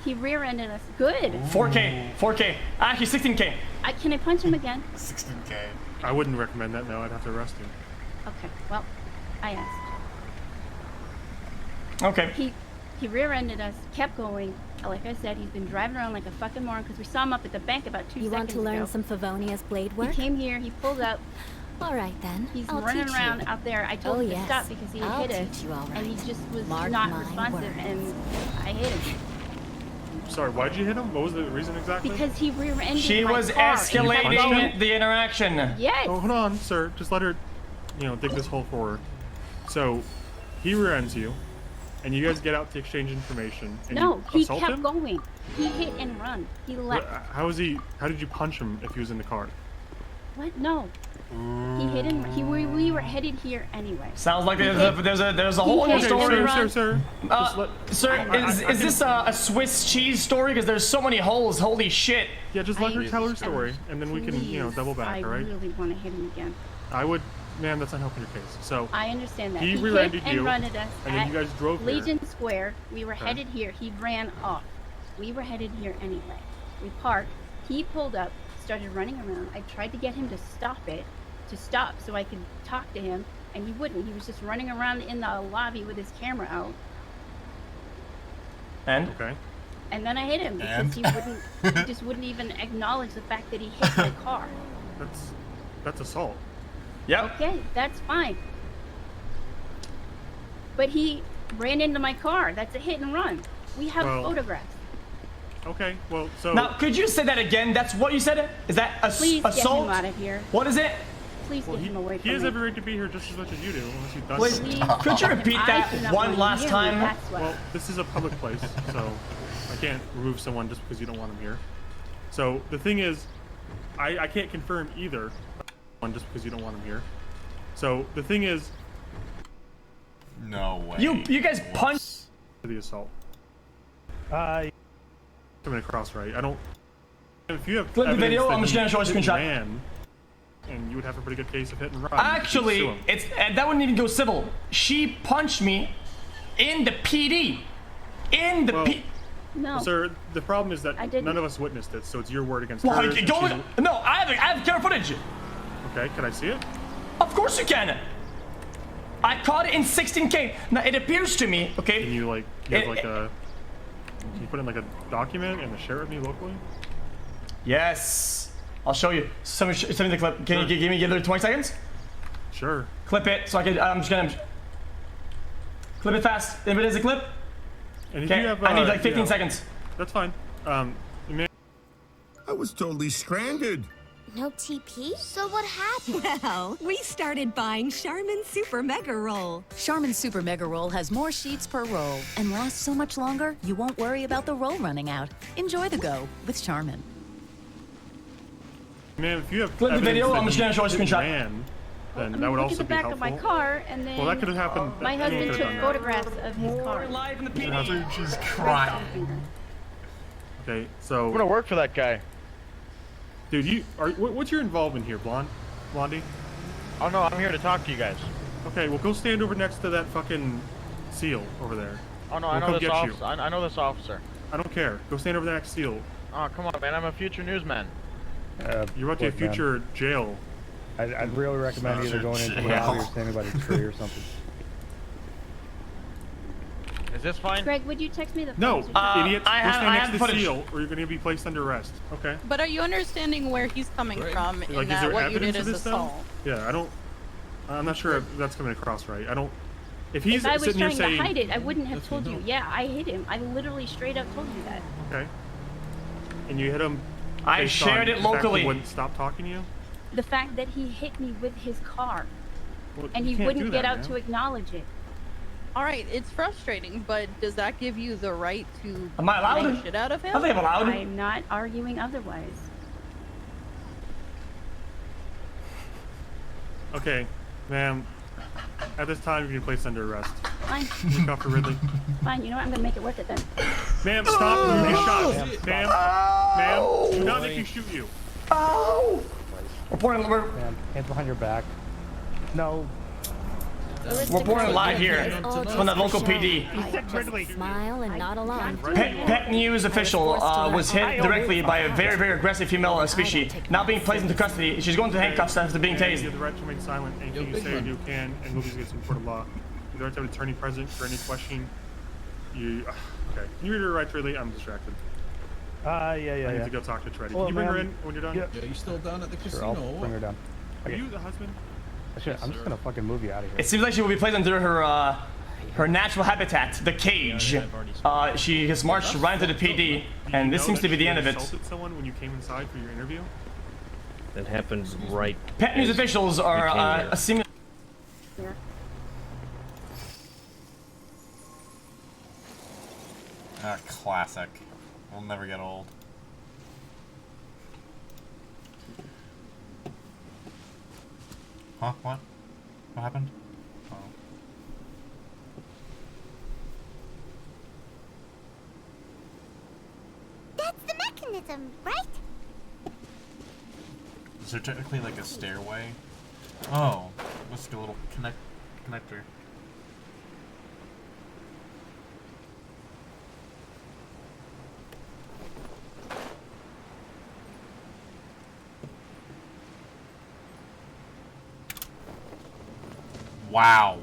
He rear-ended us. Good. 4K. Actually, 16K. Can I punch him again? 16K. I wouldn't recommend that. No, I'd have to arrest you. Okay. Well, I asked. Okay. He rear-ended us, kept going. Like I said, he's been driving around like a fucking moron because we saw him up at the bank about 2 You seconds want to learn ago. some Favonius blade work? He came here, he pulled up. All right then. He's I'll running teach around you. out there. I told him yes. to stop because he I'll hit us. teach you all And he right. just was Mark not my responsive, words. and I hit him. Sorry, why'd you hit him? What was the reason exactly? Because he rear-ended She my was car. escalating the interaction. Yes. Oh, hold on, sir. Just let her, dig this hole for her. So, he rear-ends you, and you guys get out to exchange information. And No, you he assault kept him? going. He hit and run. He left. How did you punch him if he was in the car? What? No. He hit and we were headed here anyway. Sounds like He there's hit- a he whole other hit story. and run. Sir. Sir, is this a Swiss cheese story? Because there's so many holes. Holy shit. Yeah, just let her tell her story, and then we can, double back, I all right? really want to hit him again. I would, ma'am, that's not helping your case. So, I understand that. he He rear-ended hit and you, run at us and then at you guys drove here. Legion Square. We were Okay. headed here. He ran off. We were headed here anyway. We parked. He pulled up, started running around. I tried to get him to stop so I could talk to him, and he wouldn't. He was just running around in the lobby with his camera out. And? Okay. And then I hit him because he just wouldn't even acknowledge the fact that he hit my car. That's assault. Yep. Okay, that's fine. But he ran into my car. That's a hit and run. We have Well, photographs. Okay, well, so... Now, could you say that again? That's what you said? Is that Please assault? get him out of here. What is it? Please get him away from He me. has every right to be here just as much as you do, unless you've done Wait, something. could you repeat that I do not one want last you, time? that's what- Well, this is a public place, so I can't remove someone just because you don't want them here. So, the thing is, I can't confirm either one just because you don't want them here. So, the thing is... No way. You guys punched... The assault. Coming across right. I don't... If you have Flip the evidence video, that I'm just gonna he show a hit and screenshot. ran, and you would have a pretty good case of hit and run. you could Actually, sue him. that wouldn't even go civil. She punched me in the PD. In the P... No. Well, sir, the problem is that I didn't. none of us witnessed it, so it's your word against Well, hers. and she's- no, I have camera footage. Okay, can I see it? Of course you can. I caught it in 16K. Now it appears to me, okay. Can you like, can you put in like a document and share it with me locally? Yes. I'll show you. Send me the clip. Can you give it 20 seconds? Sure. Clip it so I can. I'm just gonna clip it fast. If it is a clip. And if you have, I need like 15 seconds. That's fine. I was totally stranded. No TP? So what happened? Well, we started buying Charmin Super Mega Roll. Charmin Super Mega Roll has more sheets per roll and lasts so much longer, you won't worry about the roll running out. Enjoy the go with Charmin. Man, if you have clip the video, I'm just gonna show a screenshot. Then that would also be helpful. Look at the back of my car, and then well, that could have happened. My husband took photographs of his car. Live in the PD. She's crying. Okay, so I'm gonna work for that guy. Dude, what's your involvement here, Blondie? Oh no, I'm here to talk to you guys. Okay, well go stand over next to that fucking seal over there. Oh no, I know this officer. I know this officer. I don't care. Go stand over the next seal. Oh come on, man! I'm a future newsman. You're about to a future jail. I'd really recommend either going into the lobby or standing by the tree or something. Is this fine? Greg, would you text me the No, photos? idiot. Go stand next to the seal, or you're going to be placed under arrest. Okay. But are you understanding where he's coming from in Like, is that there what you did evidence is of this assault? though? Yeah, I'm not sure if that's coming across right. I don't. If he's If I was sitting here trying saying, to hide it, I wouldn't have told you. Yeah, I hit him. I literally straight up told you that. Okay. And you hit him. I based shared on it the fact locally. He wouldn't stop talking to you. The fact that he hit me with his car, Well, and you he can't wouldn't do get that, out man. to acknowledge it. All right, it's frustrating, but does that give you the right to Am I allowed? make shit out of him? I think I'm allowed. I'm not arguing otherwise. Okay, ma'am. At this time, you're placed under arrest. Fine. You caught for Ridley. Fine, you know what? I'm gonna make it worth it then. Ma'am, stop! You get shot. Ma'am, do not make you shoot you. Oh! Ma'am, hands behind your back. No. We're pouring live here from the local PD. Smile and nod along. Pet News official was hit directly by a very, very aggressive female species. Now being placed into custody. She's going to handcuffs after being You tased. have the right to remain silent. Anything you say or do can and will be against any court of law. You have the right to have an attorney present for any question. You okay? Can you read her rights, Ridley? I'm distracted. Yeah. I need to go talk to Treddy. Well, Can you bring her ma'am, in when you're done? yeah. You still down at the Sure, casino? I'll bring her down. Are you the husband? I'm just gonna fucking move you out of here. It seems like she will be placed under her natural habitat, the cage. She has marched right into the PD, and this seems to be the end of it. Assaulted someone when you came inside for your interview? That happened right. Pet News as officials are we came here. assuming. Classic. We'll never get old. Huh? What? What happened? Oh. That's the mechanism, right? Is there technically like a stairway? Oh, looks like a little connector. Wow.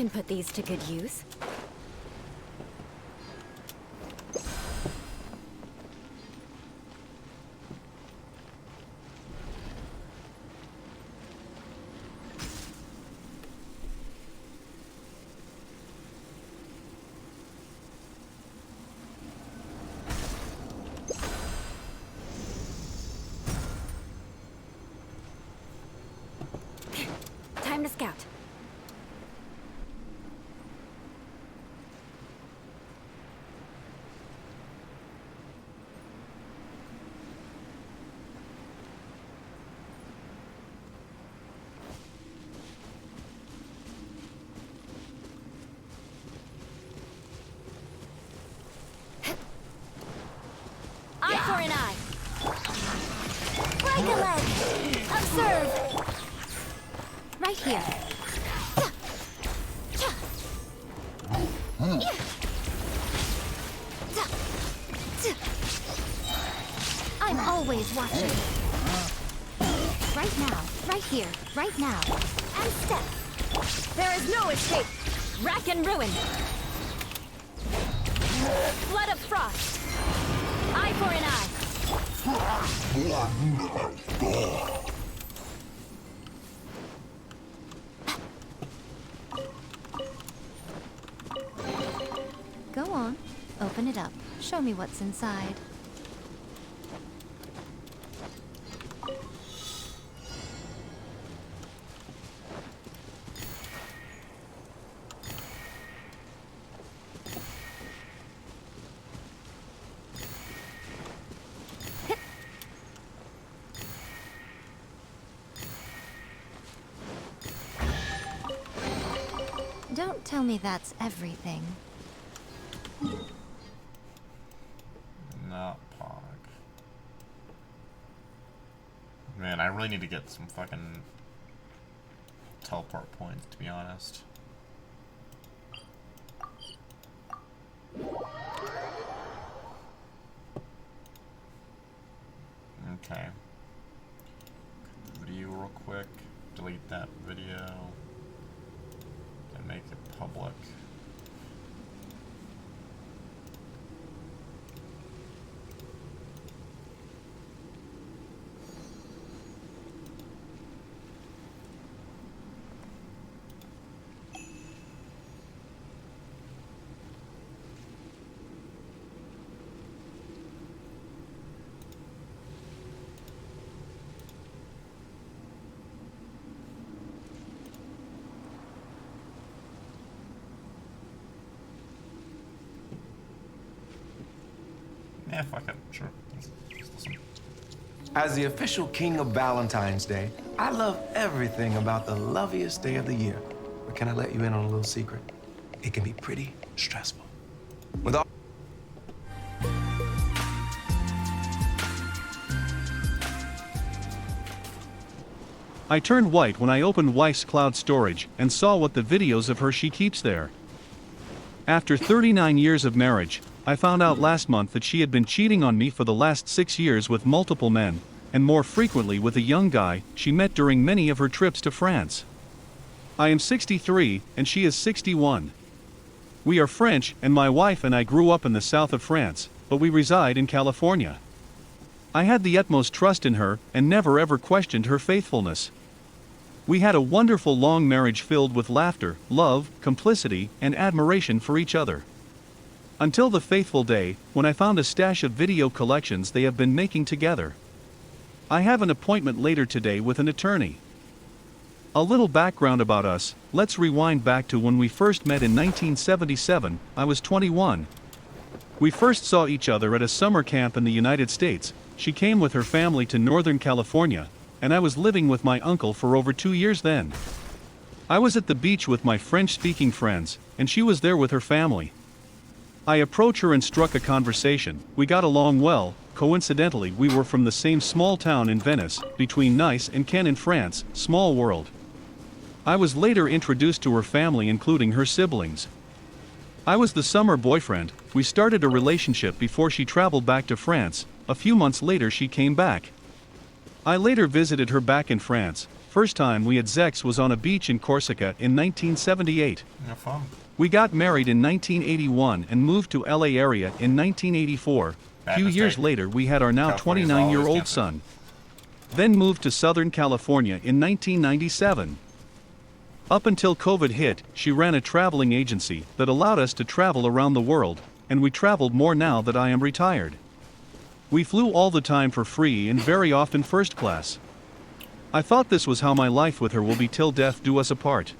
can put these to good use. Time to scout. Eye for an eye. Break a leg. Observe. Right here. I'm always watching. Right now, right here, right now. And step. There is no escape. Rack and ruin. Flood of frost. Eye for an eye. Go on. Open it up. Show me what's inside. Don't tell me that's everything. Not Pog. Man, I really need to get some fucking teleport points, to be honest. Okay. Video real quick. Delete that video. And make it public. Yeah, fuck it. Sure. As the official king of Valentine's Day, I love everything about the loveliest day of the year. But can I let you in on a little secret? It can be pretty stressful. With all I turned white when I opened wife's cloud storage and saw what the videos of her she keeps there. After 39 years of marriage, I found out last month that she had been cheating on me for the last 6 years with multiple men, and more frequently with a young guy she met during many of her trips to France. I am 63, and she is 61. We are French, and my wife and I grew up in the south of France, but we reside in California. I had the utmost trust in her, and never ever questioned her faithfulness. We had a wonderful long marriage filled with laughter, love, complicity, and admiration for each other. Until the fateful day, when I found a stash of video collections they have been making together. I have an appointment later today with an attorney. A little background about us, let's rewind back to when we first met in 1977, I was 21. We first saw each other at a summer camp in the United States. She came with her family to Northern California, and I was living with my uncle for over 2 years then. I was at the beach with my French-speaking friends, and she was there with her family. I approached her and struck a conversation. We got along well. Coincidentally, we were from the same small town in Venice, between Nice and Caen in France, small world. I was later introduced to her family including her siblings. I was the summer boyfriend. We started a relationship before she traveled back to France. A few months later she came back. I later visited her back in France, first time we had sex was on a beach in Corsica in 1978. No fun. We got married in 1981 and moved to LA area in 1984. A few years later we had our now 29-year-old son. Then moved to Southern California in 1997. Up until COVID hit, she ran a traveling agency that allowed us to travel around the world, and we traveled more now that I am retired. We flew all the time for free and very often first class. I thought this was how my life with her will be till death do us apart.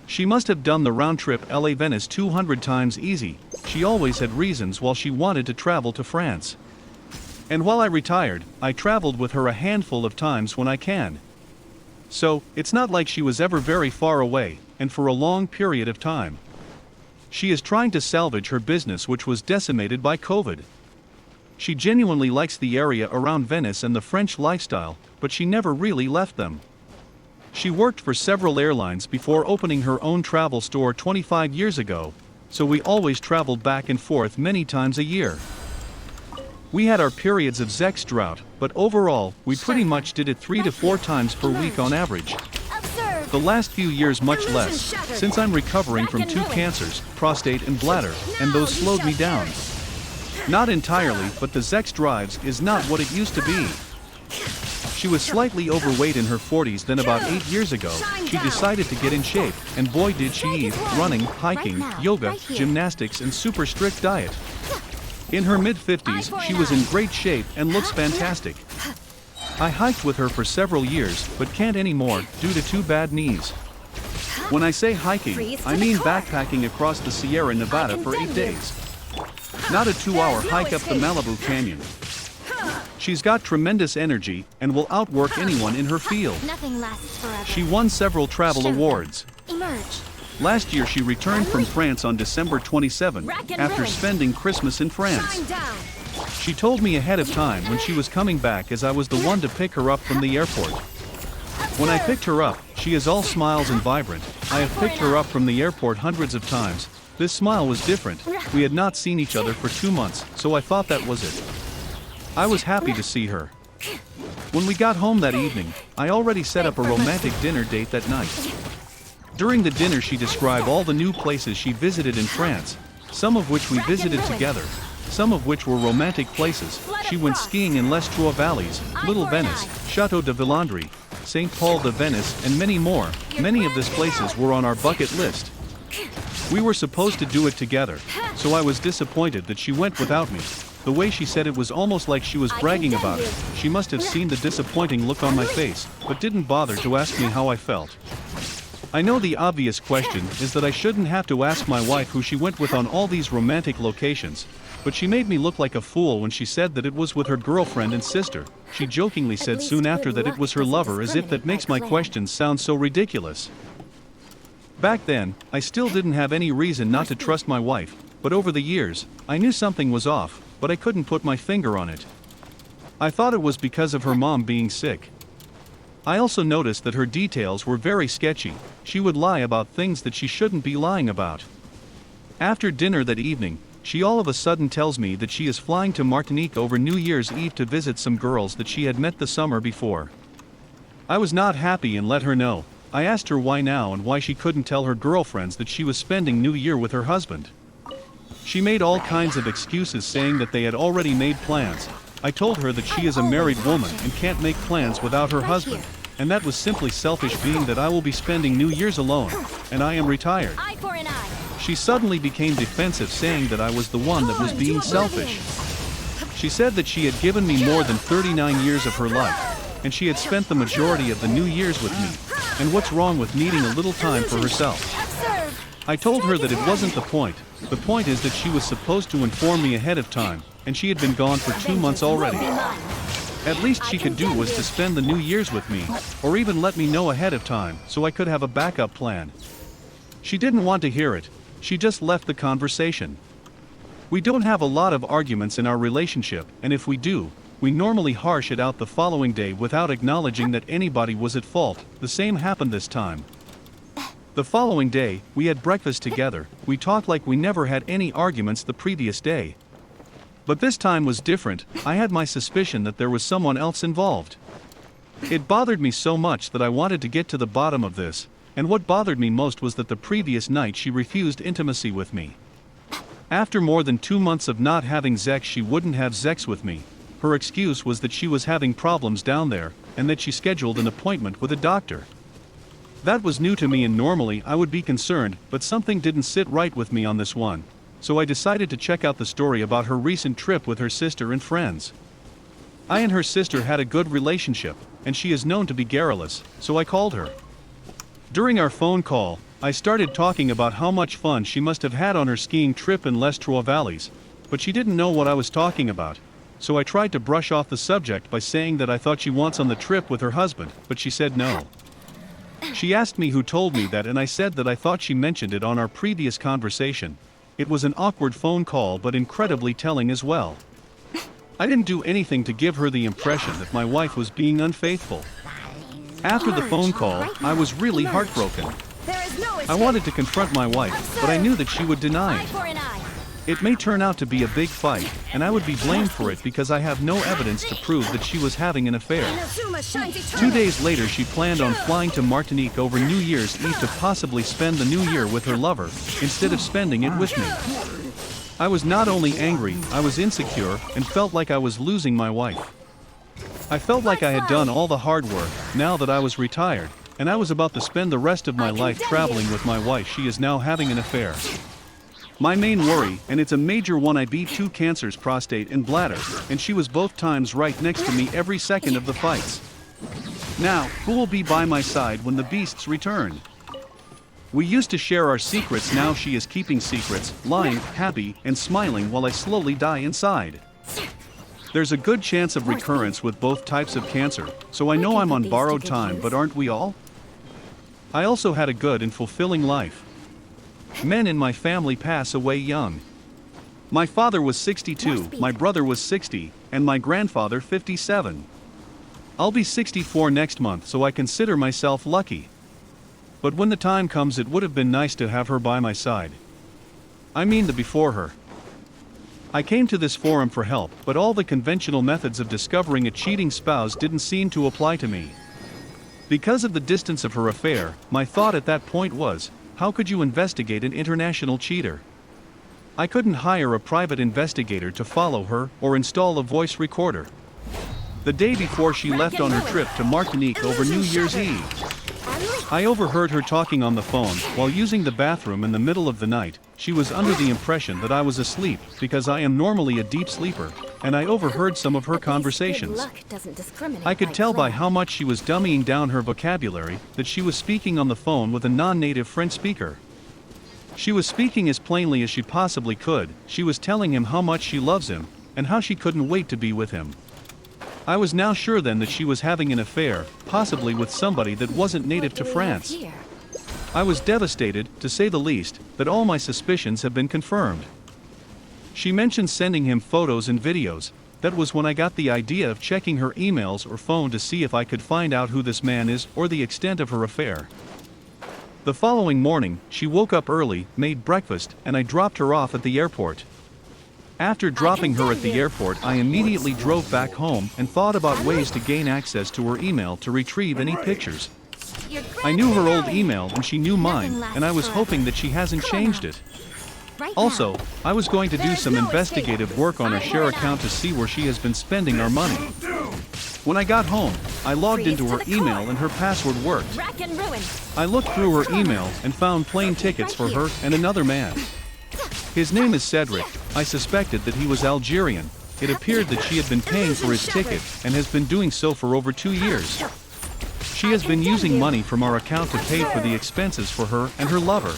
She must have done the round trip LA-Venice 200 times easy. She always had reasons why she wanted to travel to France. And while I retired, I traveled with her a handful of times when I can. So, it's not like she was ever very far away, and for a long period of time. She is trying to salvage her business which was decimated by COVID. She genuinely likes the area around Venice and the French lifestyle, but she never really left them. She worked for several airlines before opening her own travel store 25 years ago, so we always traveled back and forth many times a year. We had our periods of sex drought, but overall, we pretty much did it 3 to 4 times per week on average. The last few years much less, since I'm recovering from 2 cancers, prostate and bladder, and those slowed me down. Not entirely, but the sex drives is not what it used to be. She was slightly overweight in her 40s, then about 8 years ago, she decided to get in shape, and boy did she eat, running, hiking, yoga, gymnastics and super strict diet. In her mid-50s, she was in great shape and looks fantastic. I hiked with her for several years, but can't anymore, due to 2 bad knees. When I say hiking, I mean backpacking across the Sierra Nevada for 8 days. Not a 2-hour hike up the Malibu Canyon. She's got tremendous energy and will outwork anyone in her field. Nothing lasts forever. She won several travel awards. Emerge. Last year she returned from France on December 27 after spending Christmas in France. She told me ahead of time when she was coming back as I was the one to pick her up from the airport. When I picked her up, she is all smiles and vibrant. I have picked her up from the airport hundreds of times. This smile was different. We had not seen each other for 2 months, so I thought that was it. I was happy to see her. When we got home that evening, I already set up a romantic dinner date that night. During the dinner she described all the new places she visited in France, some of which we visited together, some of which were romantic places. She went skiing in Les Trois Valleys, Little Venice, Chateau de Villandry, St. Paul de Venice, and many more. Many of these places were on our bucket list. We were supposed to do it together, so I was disappointed that she went without me. The way she said it was almost like she was bragging about it. She must have seen the disappointing look on my face, but didn't bother to ask me how I felt. I know the obvious question is that I shouldn't have to ask my wife who she went with on all these romantic locations, but she made me look like a fool when she said that it was with her girlfriend and sister. She jokingly said soon after that it was her lover, as if that makes my questions sound so ridiculous. Back then, I still didn't have any reason not to trust my wife, but over the years, I knew something was off, but I couldn't put my finger on it. I thought it was because of her mom being sick. I also noticed that her details were very sketchy. She would lie about things that she shouldn't be lying about. After dinner that evening, she all of a sudden tells me that she is flying to Martinique over New Year's Eve to visit some girls that she had met the summer before. I was not happy and let her know. I asked her why now and why she couldn't tell her girlfriends that she was spending New Year with her husband. She made all kinds of excuses saying that they had already made plans. I told her that she is a married woman and can't make plans without her husband, and that was simply selfish, being that I will be spending New Year's alone, and I am retired. She suddenly became defensive, saying that I was the one that was being selfish. She said that she had given me more than 39 years of her life, and she had spent the majority of the New Year's with me, and what's wrong with needing a little time for herself? I told her that it wasn't the point. The point is that she was supposed to inform me ahead of time, and she had been gone for 2 months already. At least she could do was to spend the New Year's with me, or even let me know ahead of time so I could have a backup plan. She didn't want to hear it. She just left the conversation. We don't have a lot of arguments in our relationship, and if we do, we normally harsh it out the following day without acknowledging that anybody was at fault. The same happened this time. The following day, we had breakfast together. We talked like we never had any arguments the previous day. But this time was different. I had my suspicion that there was someone else involved. It bothered me so much that I wanted to get to the bottom of this, and what bothered me most was that the previous night she refused intimacy with me. After more than 2 months of not having sex, she wouldn't have sex with me. Her excuse was that she was having problems down there, and that she scheduled an appointment with a doctor. That was new to me, and normally I would be concerned, but something didn't sit right with me on this one. So I decided to check out the story about her recent trip with her sister and friends. I and her sister had a good relationship, and she is known to be garrulous, so I called her. During our phone call, I started talking about how much fun she must have had on her skiing trip in Les Trois Valleys, but she didn't know what I was talking about. So I tried to brush off the subject by saying that I thought she wants on the trip with her husband, but she said no. She asked me who told me that, and I said that I thought she mentioned it on our previous conversation. It was an awkward phone call, but incredibly telling as well. I didn't do anything to give her the impression that my wife was being unfaithful. After the phone call, I was really heartbroken. I wanted to confront my wife, but I knew that she would deny it. It may turn out to be a big fight, and I would be blamed for it because I have no evidence to prove that she was having an affair. 2 days later, she planned on flying to Martinique over New Year's Eve to possibly spend the new year with her lover, instead of spending it with me. I was not only angry, I was insecure, and felt like I was losing my wife. I felt like I had done all the hard work, now that I was retired, and I was about to spend the rest of my life traveling with my wife. She is now having an affair. My main worry, and it's a major one, I beat 2 cancers, prostate and bladder, and she was both times right next to me every second of the fights. Now, who will be by my side when the beasts return? We used to share our secrets, now she is keeping secrets, lying, happy, and smiling while I slowly die inside. There's a good chance of recurrence with both types of cancer, so I know I'm on borrowed time, but aren't we all? I also had a good and fulfilling life. Men in my family pass away young. My father was 62, my brother was 60, and my grandfather 57. I'll be 64 next month, so I consider myself lucky. But when the time comes, it would have been nice to have her by my side. I mean the before her. I came to this forum for help, but all the conventional methods of discovering a cheating spouse didn't seem to apply to me. Because of the distance of her affair, my thought at that point was, how could you investigate an international cheater? I couldn't hire a private investigator to follow her or install a voice recorder. The day before she left on her trip to Martinique over New Year's Eve, I overheard her talking on the phone while using the bathroom in the middle of the night. She was under the impression that I was asleep because I am normally a deep sleeper, and I overheard some of her conversations. I could tell by how much she was dummying down her vocabulary that she was speaking on the phone with a non-native French speaker. She was speaking as plainly as she possibly could. She was telling him how much she loves him, and how she couldn't wait to be with him. I was now sure then that she was having an affair, possibly with somebody that wasn't native to France. I was devastated, to say the least, that all my suspicions have been confirmed. She mentioned sending him photos and videos. That was when I got the idea of checking her emails or phone to see if I could find out who this man is or the extent of her affair. The following morning, she woke up early, made breakfast, and I dropped her off at the airport. After dropping her at the airport, I immediately drove back home and thought about ways to gain access to her email to retrieve any pictures. I knew her old email and she knew mine, and I was hoping that she hasn't changed it. Also, I was going to do some investigative work on her share account to see where she has been spending our money. When I got home, I logged into her email and her password worked. I looked through her email and found plane tickets for her and another man. His name is Cedric. I suspected that he was Algerian. It appeared that she had been paying for his ticket and has been doing so for over 2 years. She has been using money from our account to pay for the expenses for her and her lover.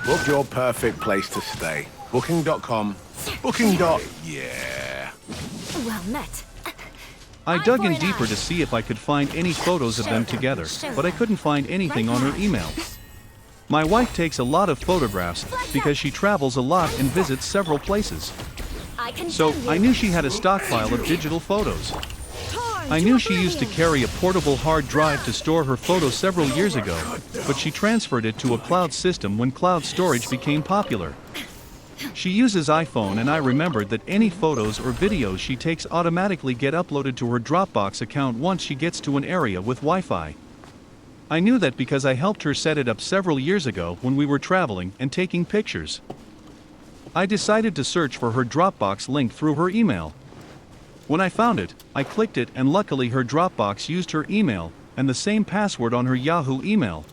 Book your perfect place to stay. Booking.com. Yeah. Well met. I dug in deeper to see if I could find any photos of them together, but I couldn't find anything on her email. My wife takes a lot of photographs because she travels a lot and visits several places. So I knew she had a stockpile of digital photos. I knew she used to carry a portable hard drive to store her photos several years ago, but she transferred it to a cloud system when cloud storage became popular. She uses iPhone, and I remembered that any photos or videos she takes automatically get uploaded to her Dropbox account once she gets to an area with Wi-Fi. I knew that because I helped her set it up several years ago when we were traveling and taking pictures. I decided to search for her Dropbox link through her email. When I found it, I clicked it, and luckily her Dropbox used her email and the same password on her Yahoo email.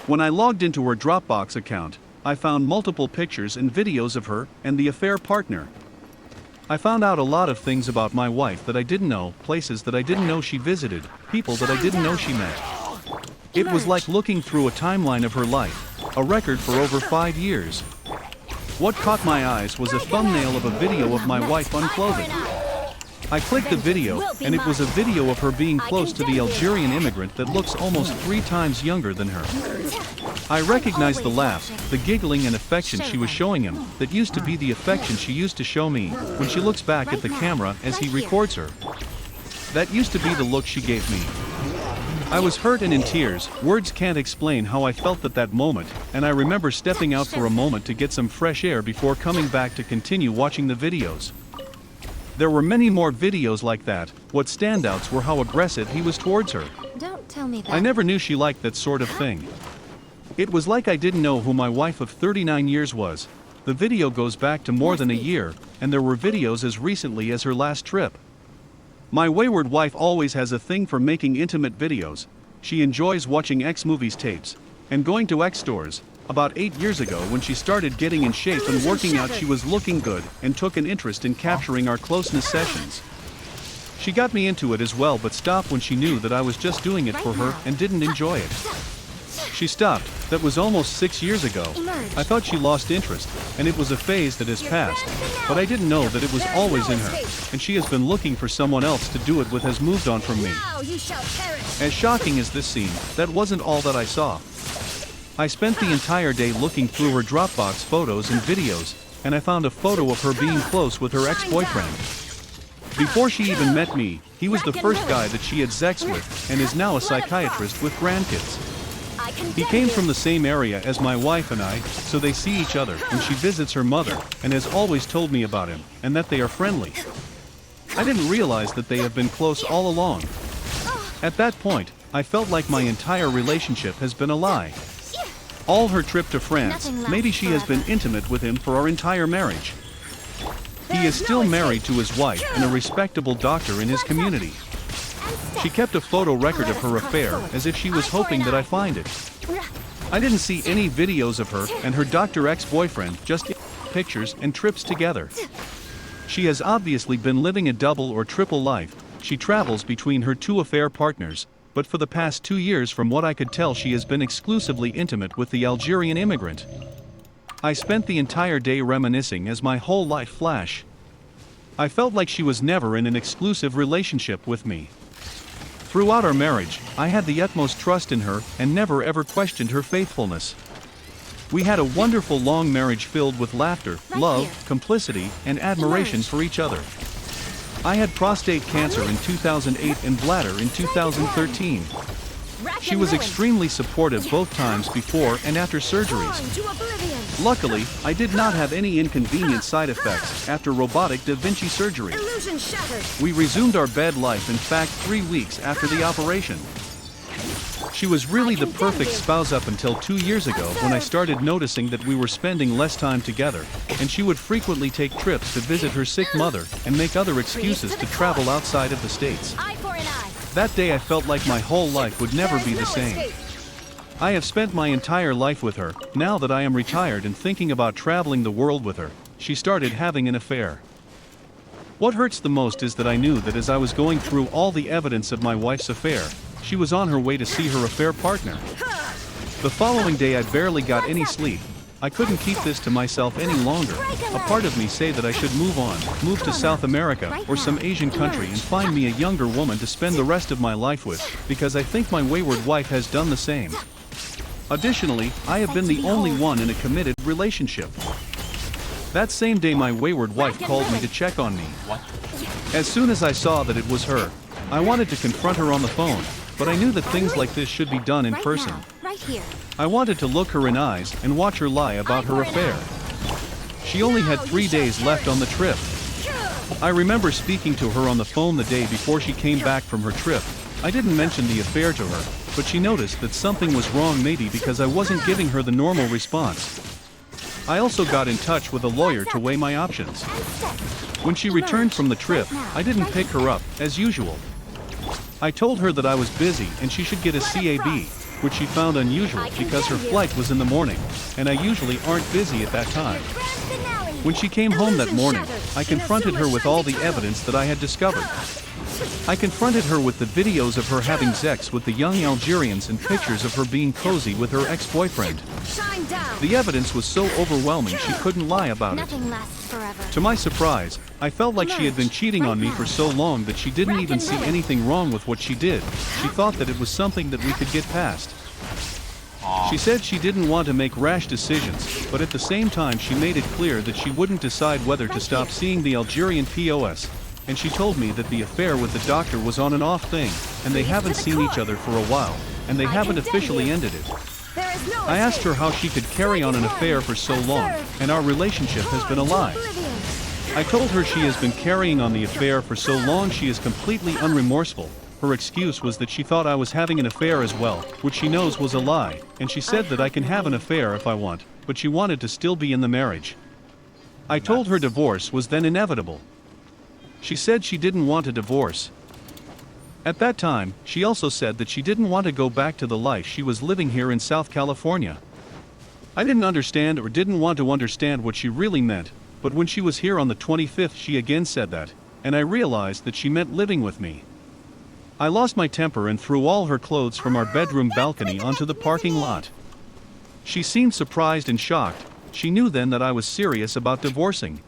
When I logged into her Dropbox account, I found multiple pictures and videos of her and the affair partner. I found out a lot of things about my wife that I didn't know, places that I didn't know she visited, people that I didn't know she met. It was like looking through a timeline of her life, a record for over 5 years. What caught my eyes was a thumbnail of a video of my wife unclothed. I clicked the video, and it was a video of her being close to the Algerian immigrant that looks almost 3 times younger than her. I recognized the laugh, the giggling and affection she was showing him, that used to be the affection she used to show me, when she looks back at the camera as he records her. That used to be the look she gave me. I was hurt and in tears, words can't explain how I felt at that moment, and I remember stepping out for a moment to get some fresh air before coming back to continue watching the videos. There were many more videos like that. What standouts were how aggressive he was towards her. Don't tell me that. I never knew she liked that sort of thing. It was like I didn't know who my wife of 39 years was. The video goes back to more than a year, and there were videos as recently as her last trip. My wayward wife always has a thing for making intimate videos. She enjoys watching X movies tapes and going to X stores. About 8 years ago, when she started getting in shape and working out, she was looking good and took an interest in capturing our closeness sessions. She got me into it as well, but stopped when she knew that I was just doing it for her and didn't enjoy it. She stopped. That was almost 6 years ago. I thought she lost interest, and it was a phase that has passed, but I didn't know that it was always in her, and she has been looking for someone else to do it with, has moved on from me. As shocking as this seemed, that wasn't all that I saw. I spent the entire day looking through her Dropbox photos and videos, and I found a photo of her being close with her ex-boyfriend. Before she even met me, he was the first guy that she had sex with, and is now a psychiatrist with grandkids. He came from the same area as my wife and I, so they see each other, and she visits her mother, and has always told me about him, and that they are friendly. I didn't realize that they have been close all along. At that point, I felt like my entire relationship has been a lie. All her trip to France, maybe she has been intimate with him for our entire marriage. He is still married to his wife and a respectable doctor in his community. She kept a photo record of her affair as if she was hoping that I find it. I didn't see any videos of her and her doctor ex-boyfriend, just pictures and trips together. She has obviously been living a double or triple life. She travels between her 2 affair partners, but for the past 2 years, from what I could tell, she has been exclusively intimate with the Algerian immigrant. I spent the entire day reminiscing as my whole life flashed. I felt like she was never in an exclusive relationship with me. Throughout our marriage, I had the utmost trust in her and never ever questioned her faithfulness. We had a wonderful long marriage filled with laughter, love, complicity, and admiration for each other. I had prostate cancer in 2008 and bladder in 2013. She was extremely supportive both times before and after surgeries. Luckily, I did not have any inconvenient side effects after robotic Da Vinci surgery. We resumed our bed life, in fact, 3 weeks after the operation. She was really the perfect spouse up until 2 years ago, when I started noticing that we were spending less time together, and she would frequently take trips to visit her sick mother and make other excuses to travel outside of the States. That day I felt like my whole life would never be the same. I have spent my entire life with her. Now that I am retired and thinking about traveling the world with her, she started having an affair. What hurts the most is that I knew that as I was going through all the evidence of my wife's affair, she was on her way to see her affair partner. The following day I barely got any sleep. I couldn't keep this to myself any longer. A part of me said that I should move to South America or some Asian country and find me a younger woman to spend the rest of my life with, because I think my wayward wife has done the same. Additionally, I have been the only one in a committed relationship. That same day my wayward wife called me to check on me. As soon as I saw that it was her, I wanted to confront her on the phone, but I knew that things like this should be done in person. I wanted to look her in eyes and watch her lie about her affair. She only had 3 days left on the trip. I remember speaking to her on the phone the day before she came back from her trip. I didn't mention the affair to her, but she noticed that something was wrong, maybe because I wasn't giving her the normal response. I also got in touch with a lawyer to weigh my options. When she returned from the trip, I didn't pick her up, as usual. I told her that I was busy and she should get a CAB, which she found unusual because her flight was in the morning, and I usually aren't busy at that time. When she came home that morning, I confronted her with all the evidence that I had discovered. I confronted her with the videos of her having sex with the young Algerians and pictures of her being cozy with her ex-boyfriend. The evidence was so overwhelming she couldn't lie about it. To my surprise, I felt like she had been cheating on me for so long that she didn't even see anything wrong with what she did. She thought that it was something that we could get past. She said she didn't want to make rash decisions, but at the same time she made it clear that she wouldn't decide whether to stop seeing the Algerian POS. And she told me that the affair with the doctor was on and off thing, and they haven't seen each other for a while, and they haven't officially ended it. I asked her how she could carry on an affair for so long, and our relationship has been a lie. I told her she has been carrying on the affair for so long she is completely unremorseful. Her excuse was that she thought I was having an affair as well, which she knows was a lie, and she said that I can have an affair if I want, but she wanted to still be in the marriage. I told her divorce was then inevitable. She said she didn't want a divorce. At that time, she also said that she didn't want to go back to the life she was living here in South California. I didn't understand or didn't want to understand what she really meant, but when she was here on the 25th she again said that, and I realized that she meant living with me. I lost my temper and threw all her clothes from our bedroom balcony onto the parking lot. She seemed surprised and shocked. She knew then that I was serious about divorcing.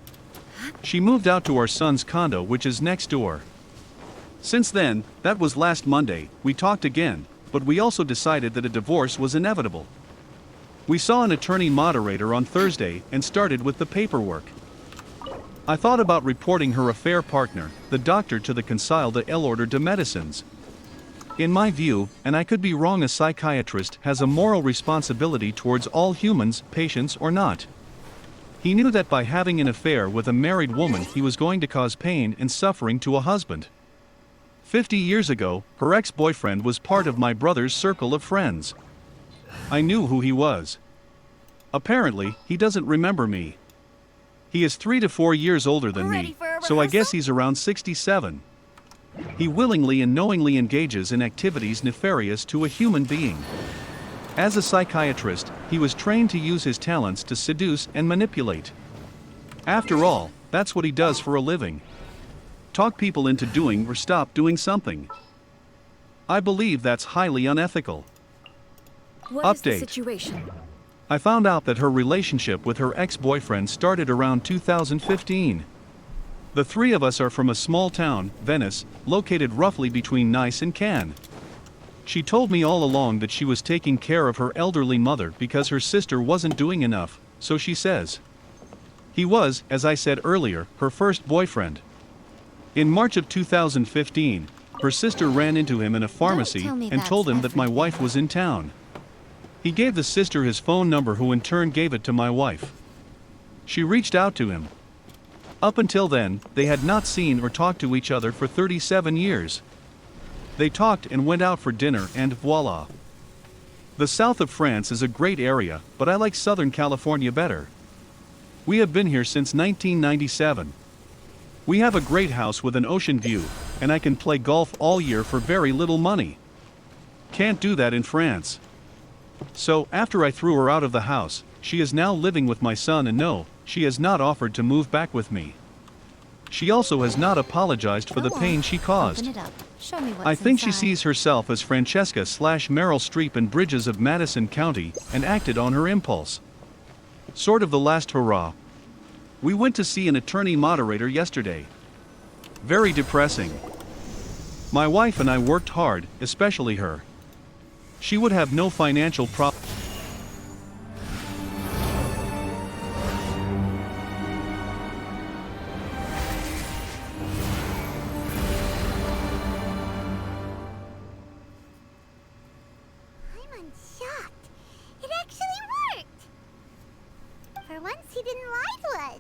She moved out to our son's condo, which is next door. Since then, that was last Monday, we talked again, but we also decided that a divorce was inevitable. We saw an attorney moderator on Thursday and started with the paperwork. I thought about reporting her affair partner, the doctor, to the Conseil d'Ordre de Médecins. In my view, and I could be wrong, a psychiatrist has a moral responsibility towards all humans, patients or not. He knew that by having an affair with a married woman he was going to cause pain and suffering to a husband. 50 years ago, her ex-boyfriend was part of my brother's circle of friends. I knew who he was. Apparently, he doesn't remember me. He is 3 to 4 years older than me, so I guess he's around 67. He willingly and knowingly engages in activities nefarious to a human being. As a psychiatrist, he was trained to use his talents to seduce and manipulate. After all, that's what he does for a living. Talk people into doing or stop doing something. I believe that's highly unethical. What is the situation? I found out that her relationship with her ex-boyfriend started around 2015. The three of us are from a small town, Venice, located roughly between Nice and Cannes. She told me all along that she was taking care of her elderly mother because her sister wasn't doing enough, so she says. He was, as I said earlier, her first boyfriend. In March of 2015, her sister ran into him in a pharmacy and told him that my wife was in town. He gave the sister his phone number, who in turn gave it to my wife. She reached out to him. Up until then, they had not seen or talked to each other for 37 years. They talked and went out for dinner and voila. The south of France is a great area, but I like Southern California better. We have been here since 1997. We have a great house with an ocean view, and I can play golf all year for very little money. Can't do that in France. So, after I threw her out of the house, she is now living with my son, and no, she has not offered to move back with me. She also has not apologized for the pain she caused. I think she sees herself as Francesca/Meryl Streep in Bridges of Madison County and acted on her impulse. Sort of the last hurrah. We went to see an attorney moderator yesterday. Very depressing. My wife and I worked hard, especially her. She would have no financial problem. I'm shocked. It actually worked. For once, he didn't lie to us.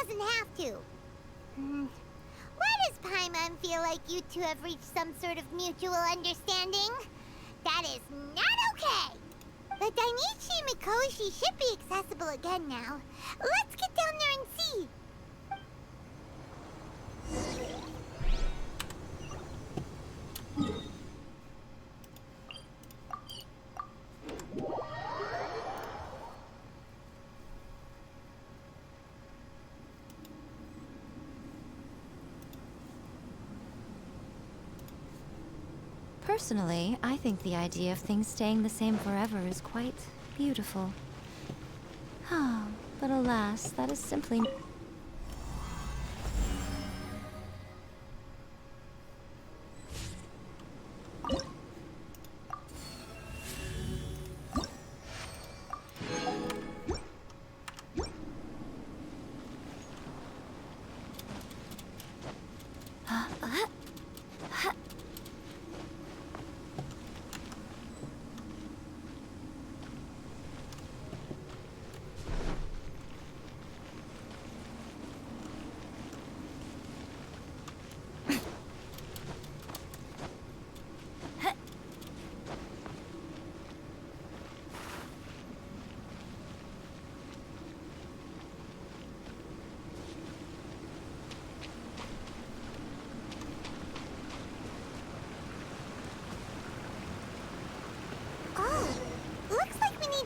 doesn't have to. Why does Paimon feel like you two have reached some sort of mutual understanding? That is not okay! The Dainichi Mikoshi should be accessible again now. Let's get down there and see! Personally, I think the idea of things staying the same forever is quite beautiful. Oh, but alas, that is simply...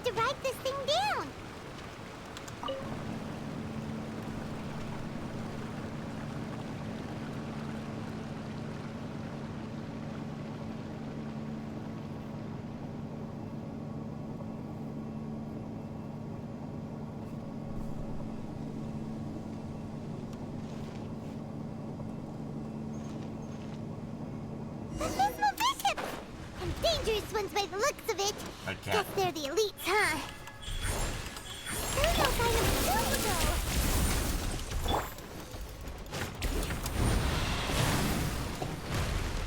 To write this thing down. Abysmal bishops! And dangerous ones by the looks of it. Guess they're the elites, huh? There's no sign of Silver,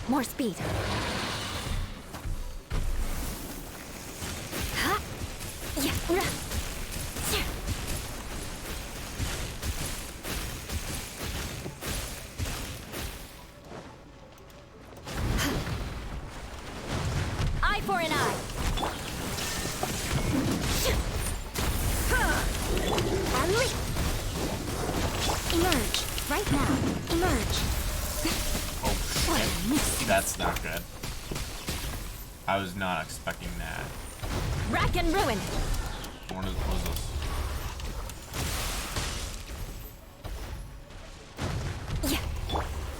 though. More speed. Huh? Yeah. Eye for an eye. Emerge. Right now. Emerge. Oh shit. That's not good. I was not expecting that. Rack and ruin. What was this? Yeah.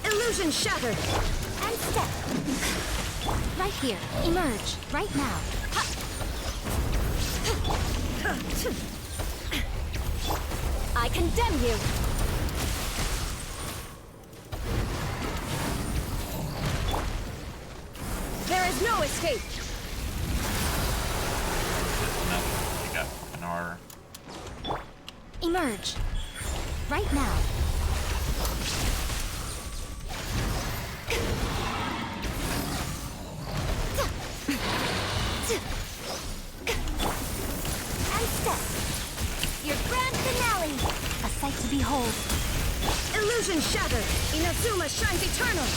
Illusion shattered. And step. Right here. Emerge. Right now. I condemn you. There is no escape. You got an R. Emerge. Right now. And step. Your grand finale. A sight to behold. Illusion shattered. Inazuma shines eternal.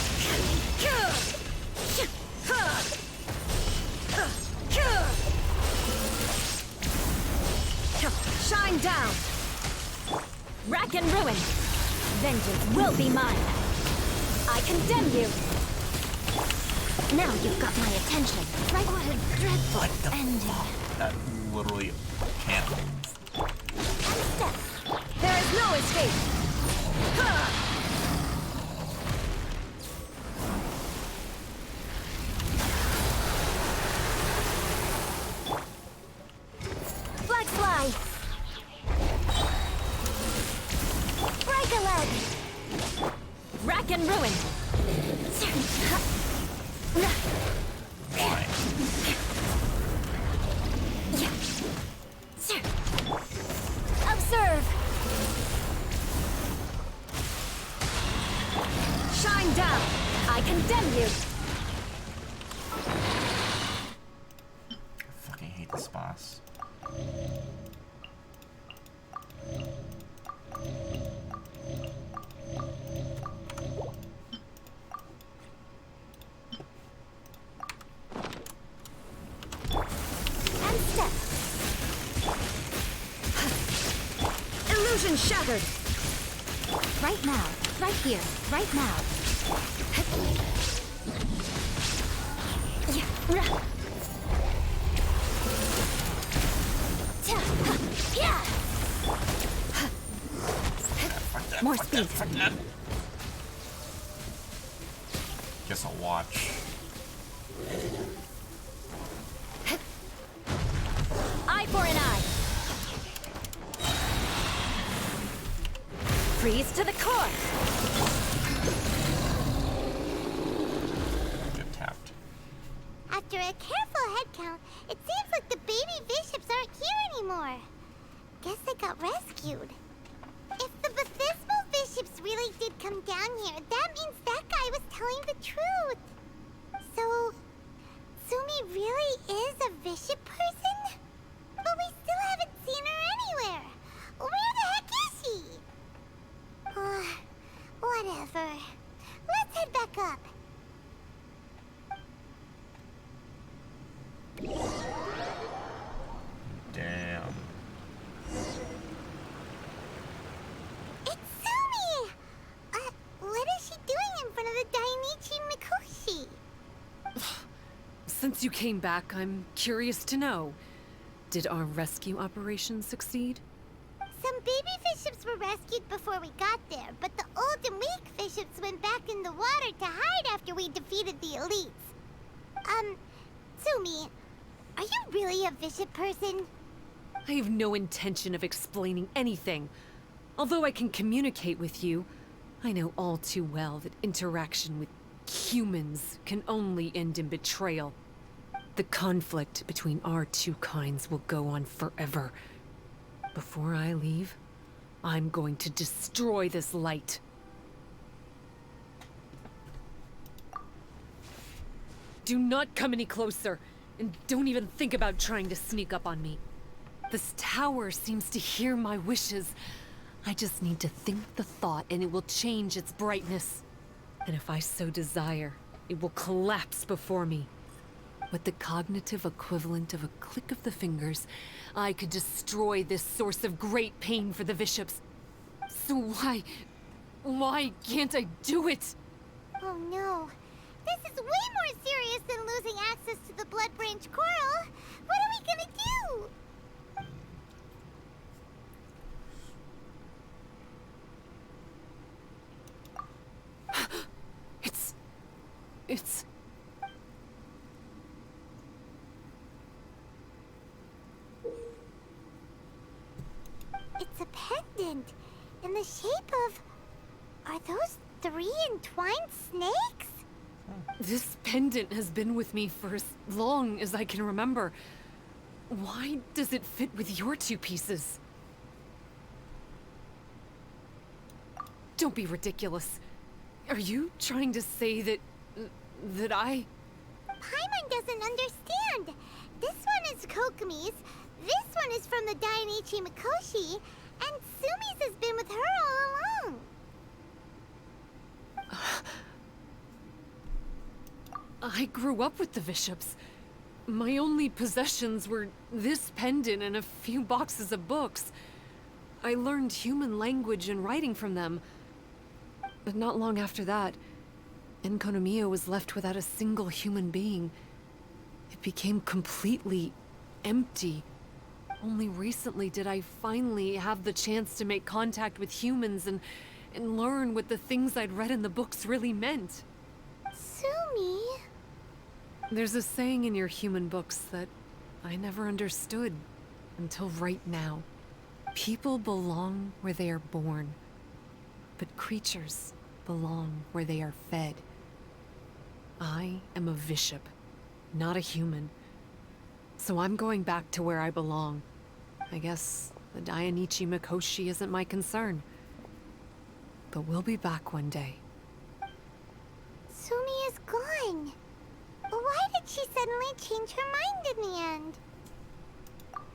Shine down. Rack and ruin. Vengeance will be mine. I condemn you. Now you've got my attention. Right? What a dreadful ending. That literally can't move. And step. There is no escape. Flag fly. Break a leg. Rack and ruin. Why? Observe. Shine down. I condemn you. I fucking hate this boss. shattered. Right now. Right here. Right now. More speed. Guess I'll watch. Eye for an eye. Freeze to the core. Get tapped. After a careful head count, it seems like the baby bishops aren't here anymore. Guess they got rescued. If the Baptismal bishops really did come down here, that means that guy was telling the truth. So, Sumi really is a bishop person? But we still haven't seen her anywhere. Where the heck is she? Whatever. Let's head back up. Damn. It's Sumi! What is she doing in front of the Dainichi Mikoshi? Since you came back, I'm curious to know. Did our rescue operation succeed? Some baby bishops were rescued before we got there, but the old and weak bishops went back in the water to hide after we defeated the elites. Sumi, are you really a bishop person? I have no intention of explaining anything. Although I can communicate with you, I know all too well that interaction with humans can only end in betrayal. The conflict between our two kinds will go on forever. Before I leave, I'm going to destroy this light. Do not come any closer, and don't even think about trying to sneak up on me. This tower seems to hear my wishes. I just need to think the thought and it will change its brightness. And if I so desire, it will collapse before me. With the cognitive equivalent of a click of the fingers, I could destroy this source of great pain for the bishops. So why can't I do it? Oh no. This is way more serious than losing access to the Blood Branch Coral. What are we gonna do? It's... It's a pendant in the shape of... Are those 3 entwined snakes? This pendant has been with me for as long as I can remember. Why does it fit with your 2 pieces? Don't be ridiculous. Are you trying to say that I... Paimon doesn't understand. This one is Kokomi's, this one is from the Dainichi Mikoshi, and Sumi's has been with her all along. I grew up with the bishops. My only possessions were this pendant and a few boxes of books. I learned human language and writing from them. But not long after that, Enkonomiya was left without a single human being. It became completely empty. Only recently did I finally have the chance to make contact with humans and learn what the things I'd read in the books really meant. Sumi? There's a saying in your human books that I never understood until right now. People belong where they are born, but creatures belong where they are fed. I am a bishop, not a human. So I'm going back to where I belong. I guess the Dainichi Mikoshi isn't my concern. But we'll be back one day. Sumi is gone. Why did she suddenly change her mind in the end?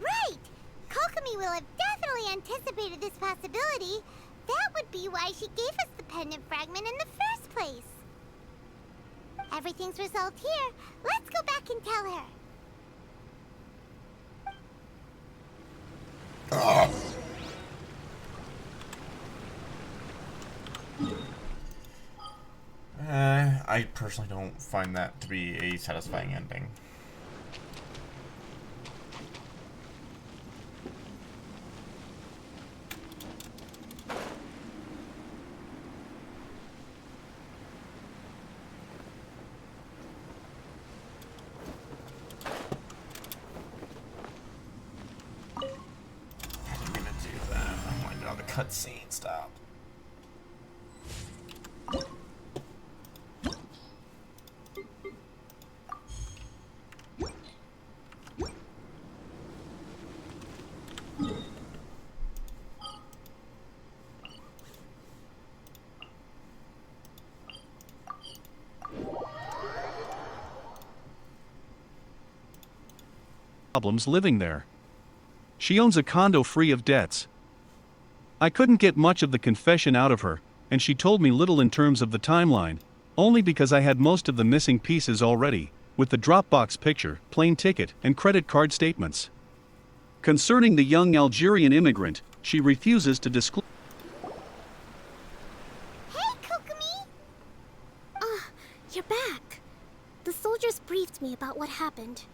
Right! Kokomi will have definitely anticipated this possibility. That would be why she gave us the pendant fragment in the first place. Everything's resolved here. Let's go back and tell her. I personally don't find that to be a satisfying ending. I'm gonna do that. Oh my god, the cutscene, stop. Problems living there. She owns a condo free of debts. I couldn't get much of the confession out of her, and she told me little in terms of the timeline, only because I had most of the missing pieces already, with the Dropbox picture, plane ticket, and credit card statements. Concerning the young Algerian immigrant, she refuses to disclose. Hey, Kokomi! Ah, you're back. The soldiers briefed me about what happened.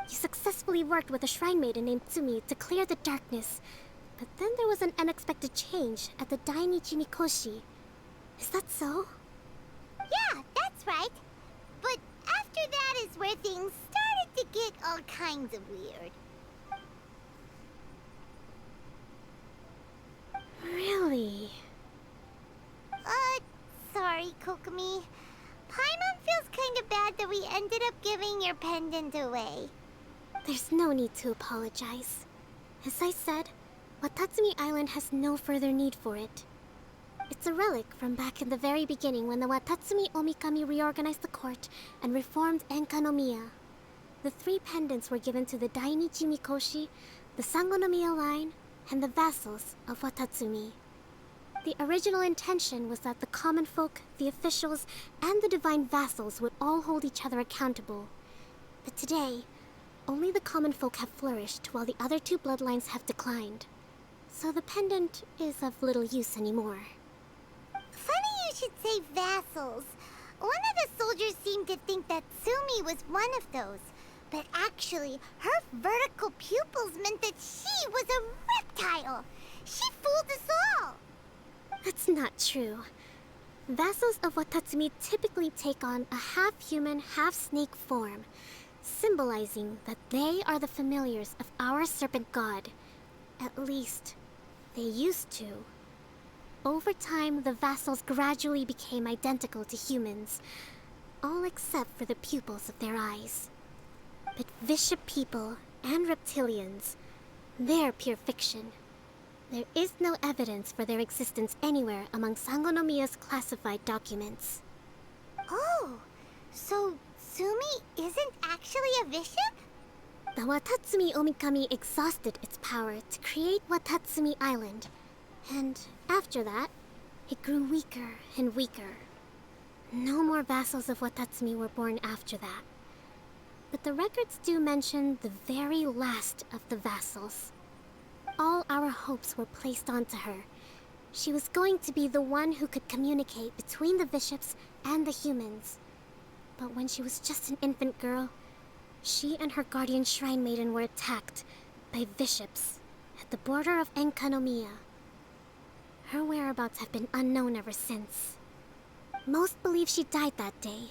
You successfully worked with a shrine maiden named Tsumi to clear the darkness, but then there was an unexpected change at the Dainichi Mikoshi. Is that so? Yeah, that's right. But after that is where things started to get all kinds of weird. Really? Sorry, Kokomi. Paimon feels kind of bad that we ended up giving your pendant away. There's no need to apologize. As I said, Watatsumi Island has no further need for it. It's a relic from back in the very beginning when the Watatsumi Omikami reorganized the court and reformed Enkanomiya. The 3 pendants were given to the Dainichi Mikoshi, the Sangonomiya line, and the vassals of Watatsumi. The original intention was that the common folk, the officials, and the divine vassals would all hold each other accountable. But today, only the common folk have flourished while the other 2 bloodlines have declined. So the pendant is of little use anymore. Funny you should say vassals. One of the soldiers seemed to think that Tsumi was one of those. But actually, her vertical pupils meant that she was a reptile. She fooled us all. That's not true. Vassals of Watatsumi typically take on a half-human, half-snake form, symbolizing that they are the familiars of our serpent god. At least, they used to. Over time, the vassals gradually became identical to humans, all except for the pupils of their eyes. But Visha people and reptilians, they're pure fiction. There is no evidence for their existence anywhere among Sangonomiya's classified documents. Oh, so Tsumi isn't actually a bishop? The Watatsumi Omikami exhausted its power to create Watatsumi Island, and after that, it grew weaker and weaker. No more vassals of Watatsumi were born after that. But the records do mention the very last of the vassals. All our hopes were placed onto her. She was going to be the one who could communicate between the bishops and the humans. But when she was just an infant girl, she and her guardian shrine maiden were attacked by bishops at the border of Enkanomiya. Her whereabouts have been unknown ever since. Most believe she died that day,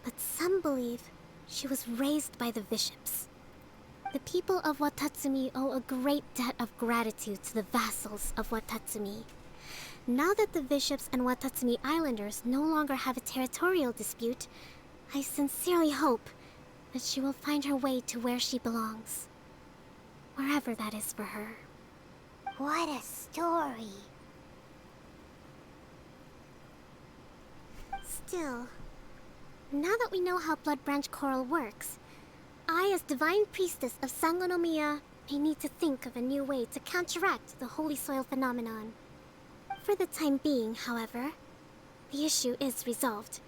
but some believe she was raised by the bishops. The people of Watatsumi owe a great debt of gratitude to the vassals of Watatsumi. Now that the bishops and Watatsumi Islanders no longer have a territorial dispute, I sincerely hope that she will find her way to where she belongs. Wherever that is for her. What a story. Still, now that we know how Blood Branch Coral works, I, as Divine Priestess of Sangonomiya, may need to think of a new way to counteract the Holy Soil phenomenon. For the time being, however, the issue is resolved,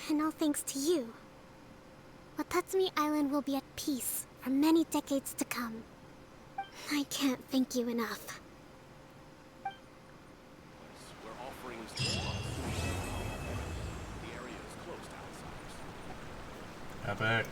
and all thanks to you. Watatsumi Island will be at peace for many decades to come. I can't thank you enough. Where offerings to the area is Epic.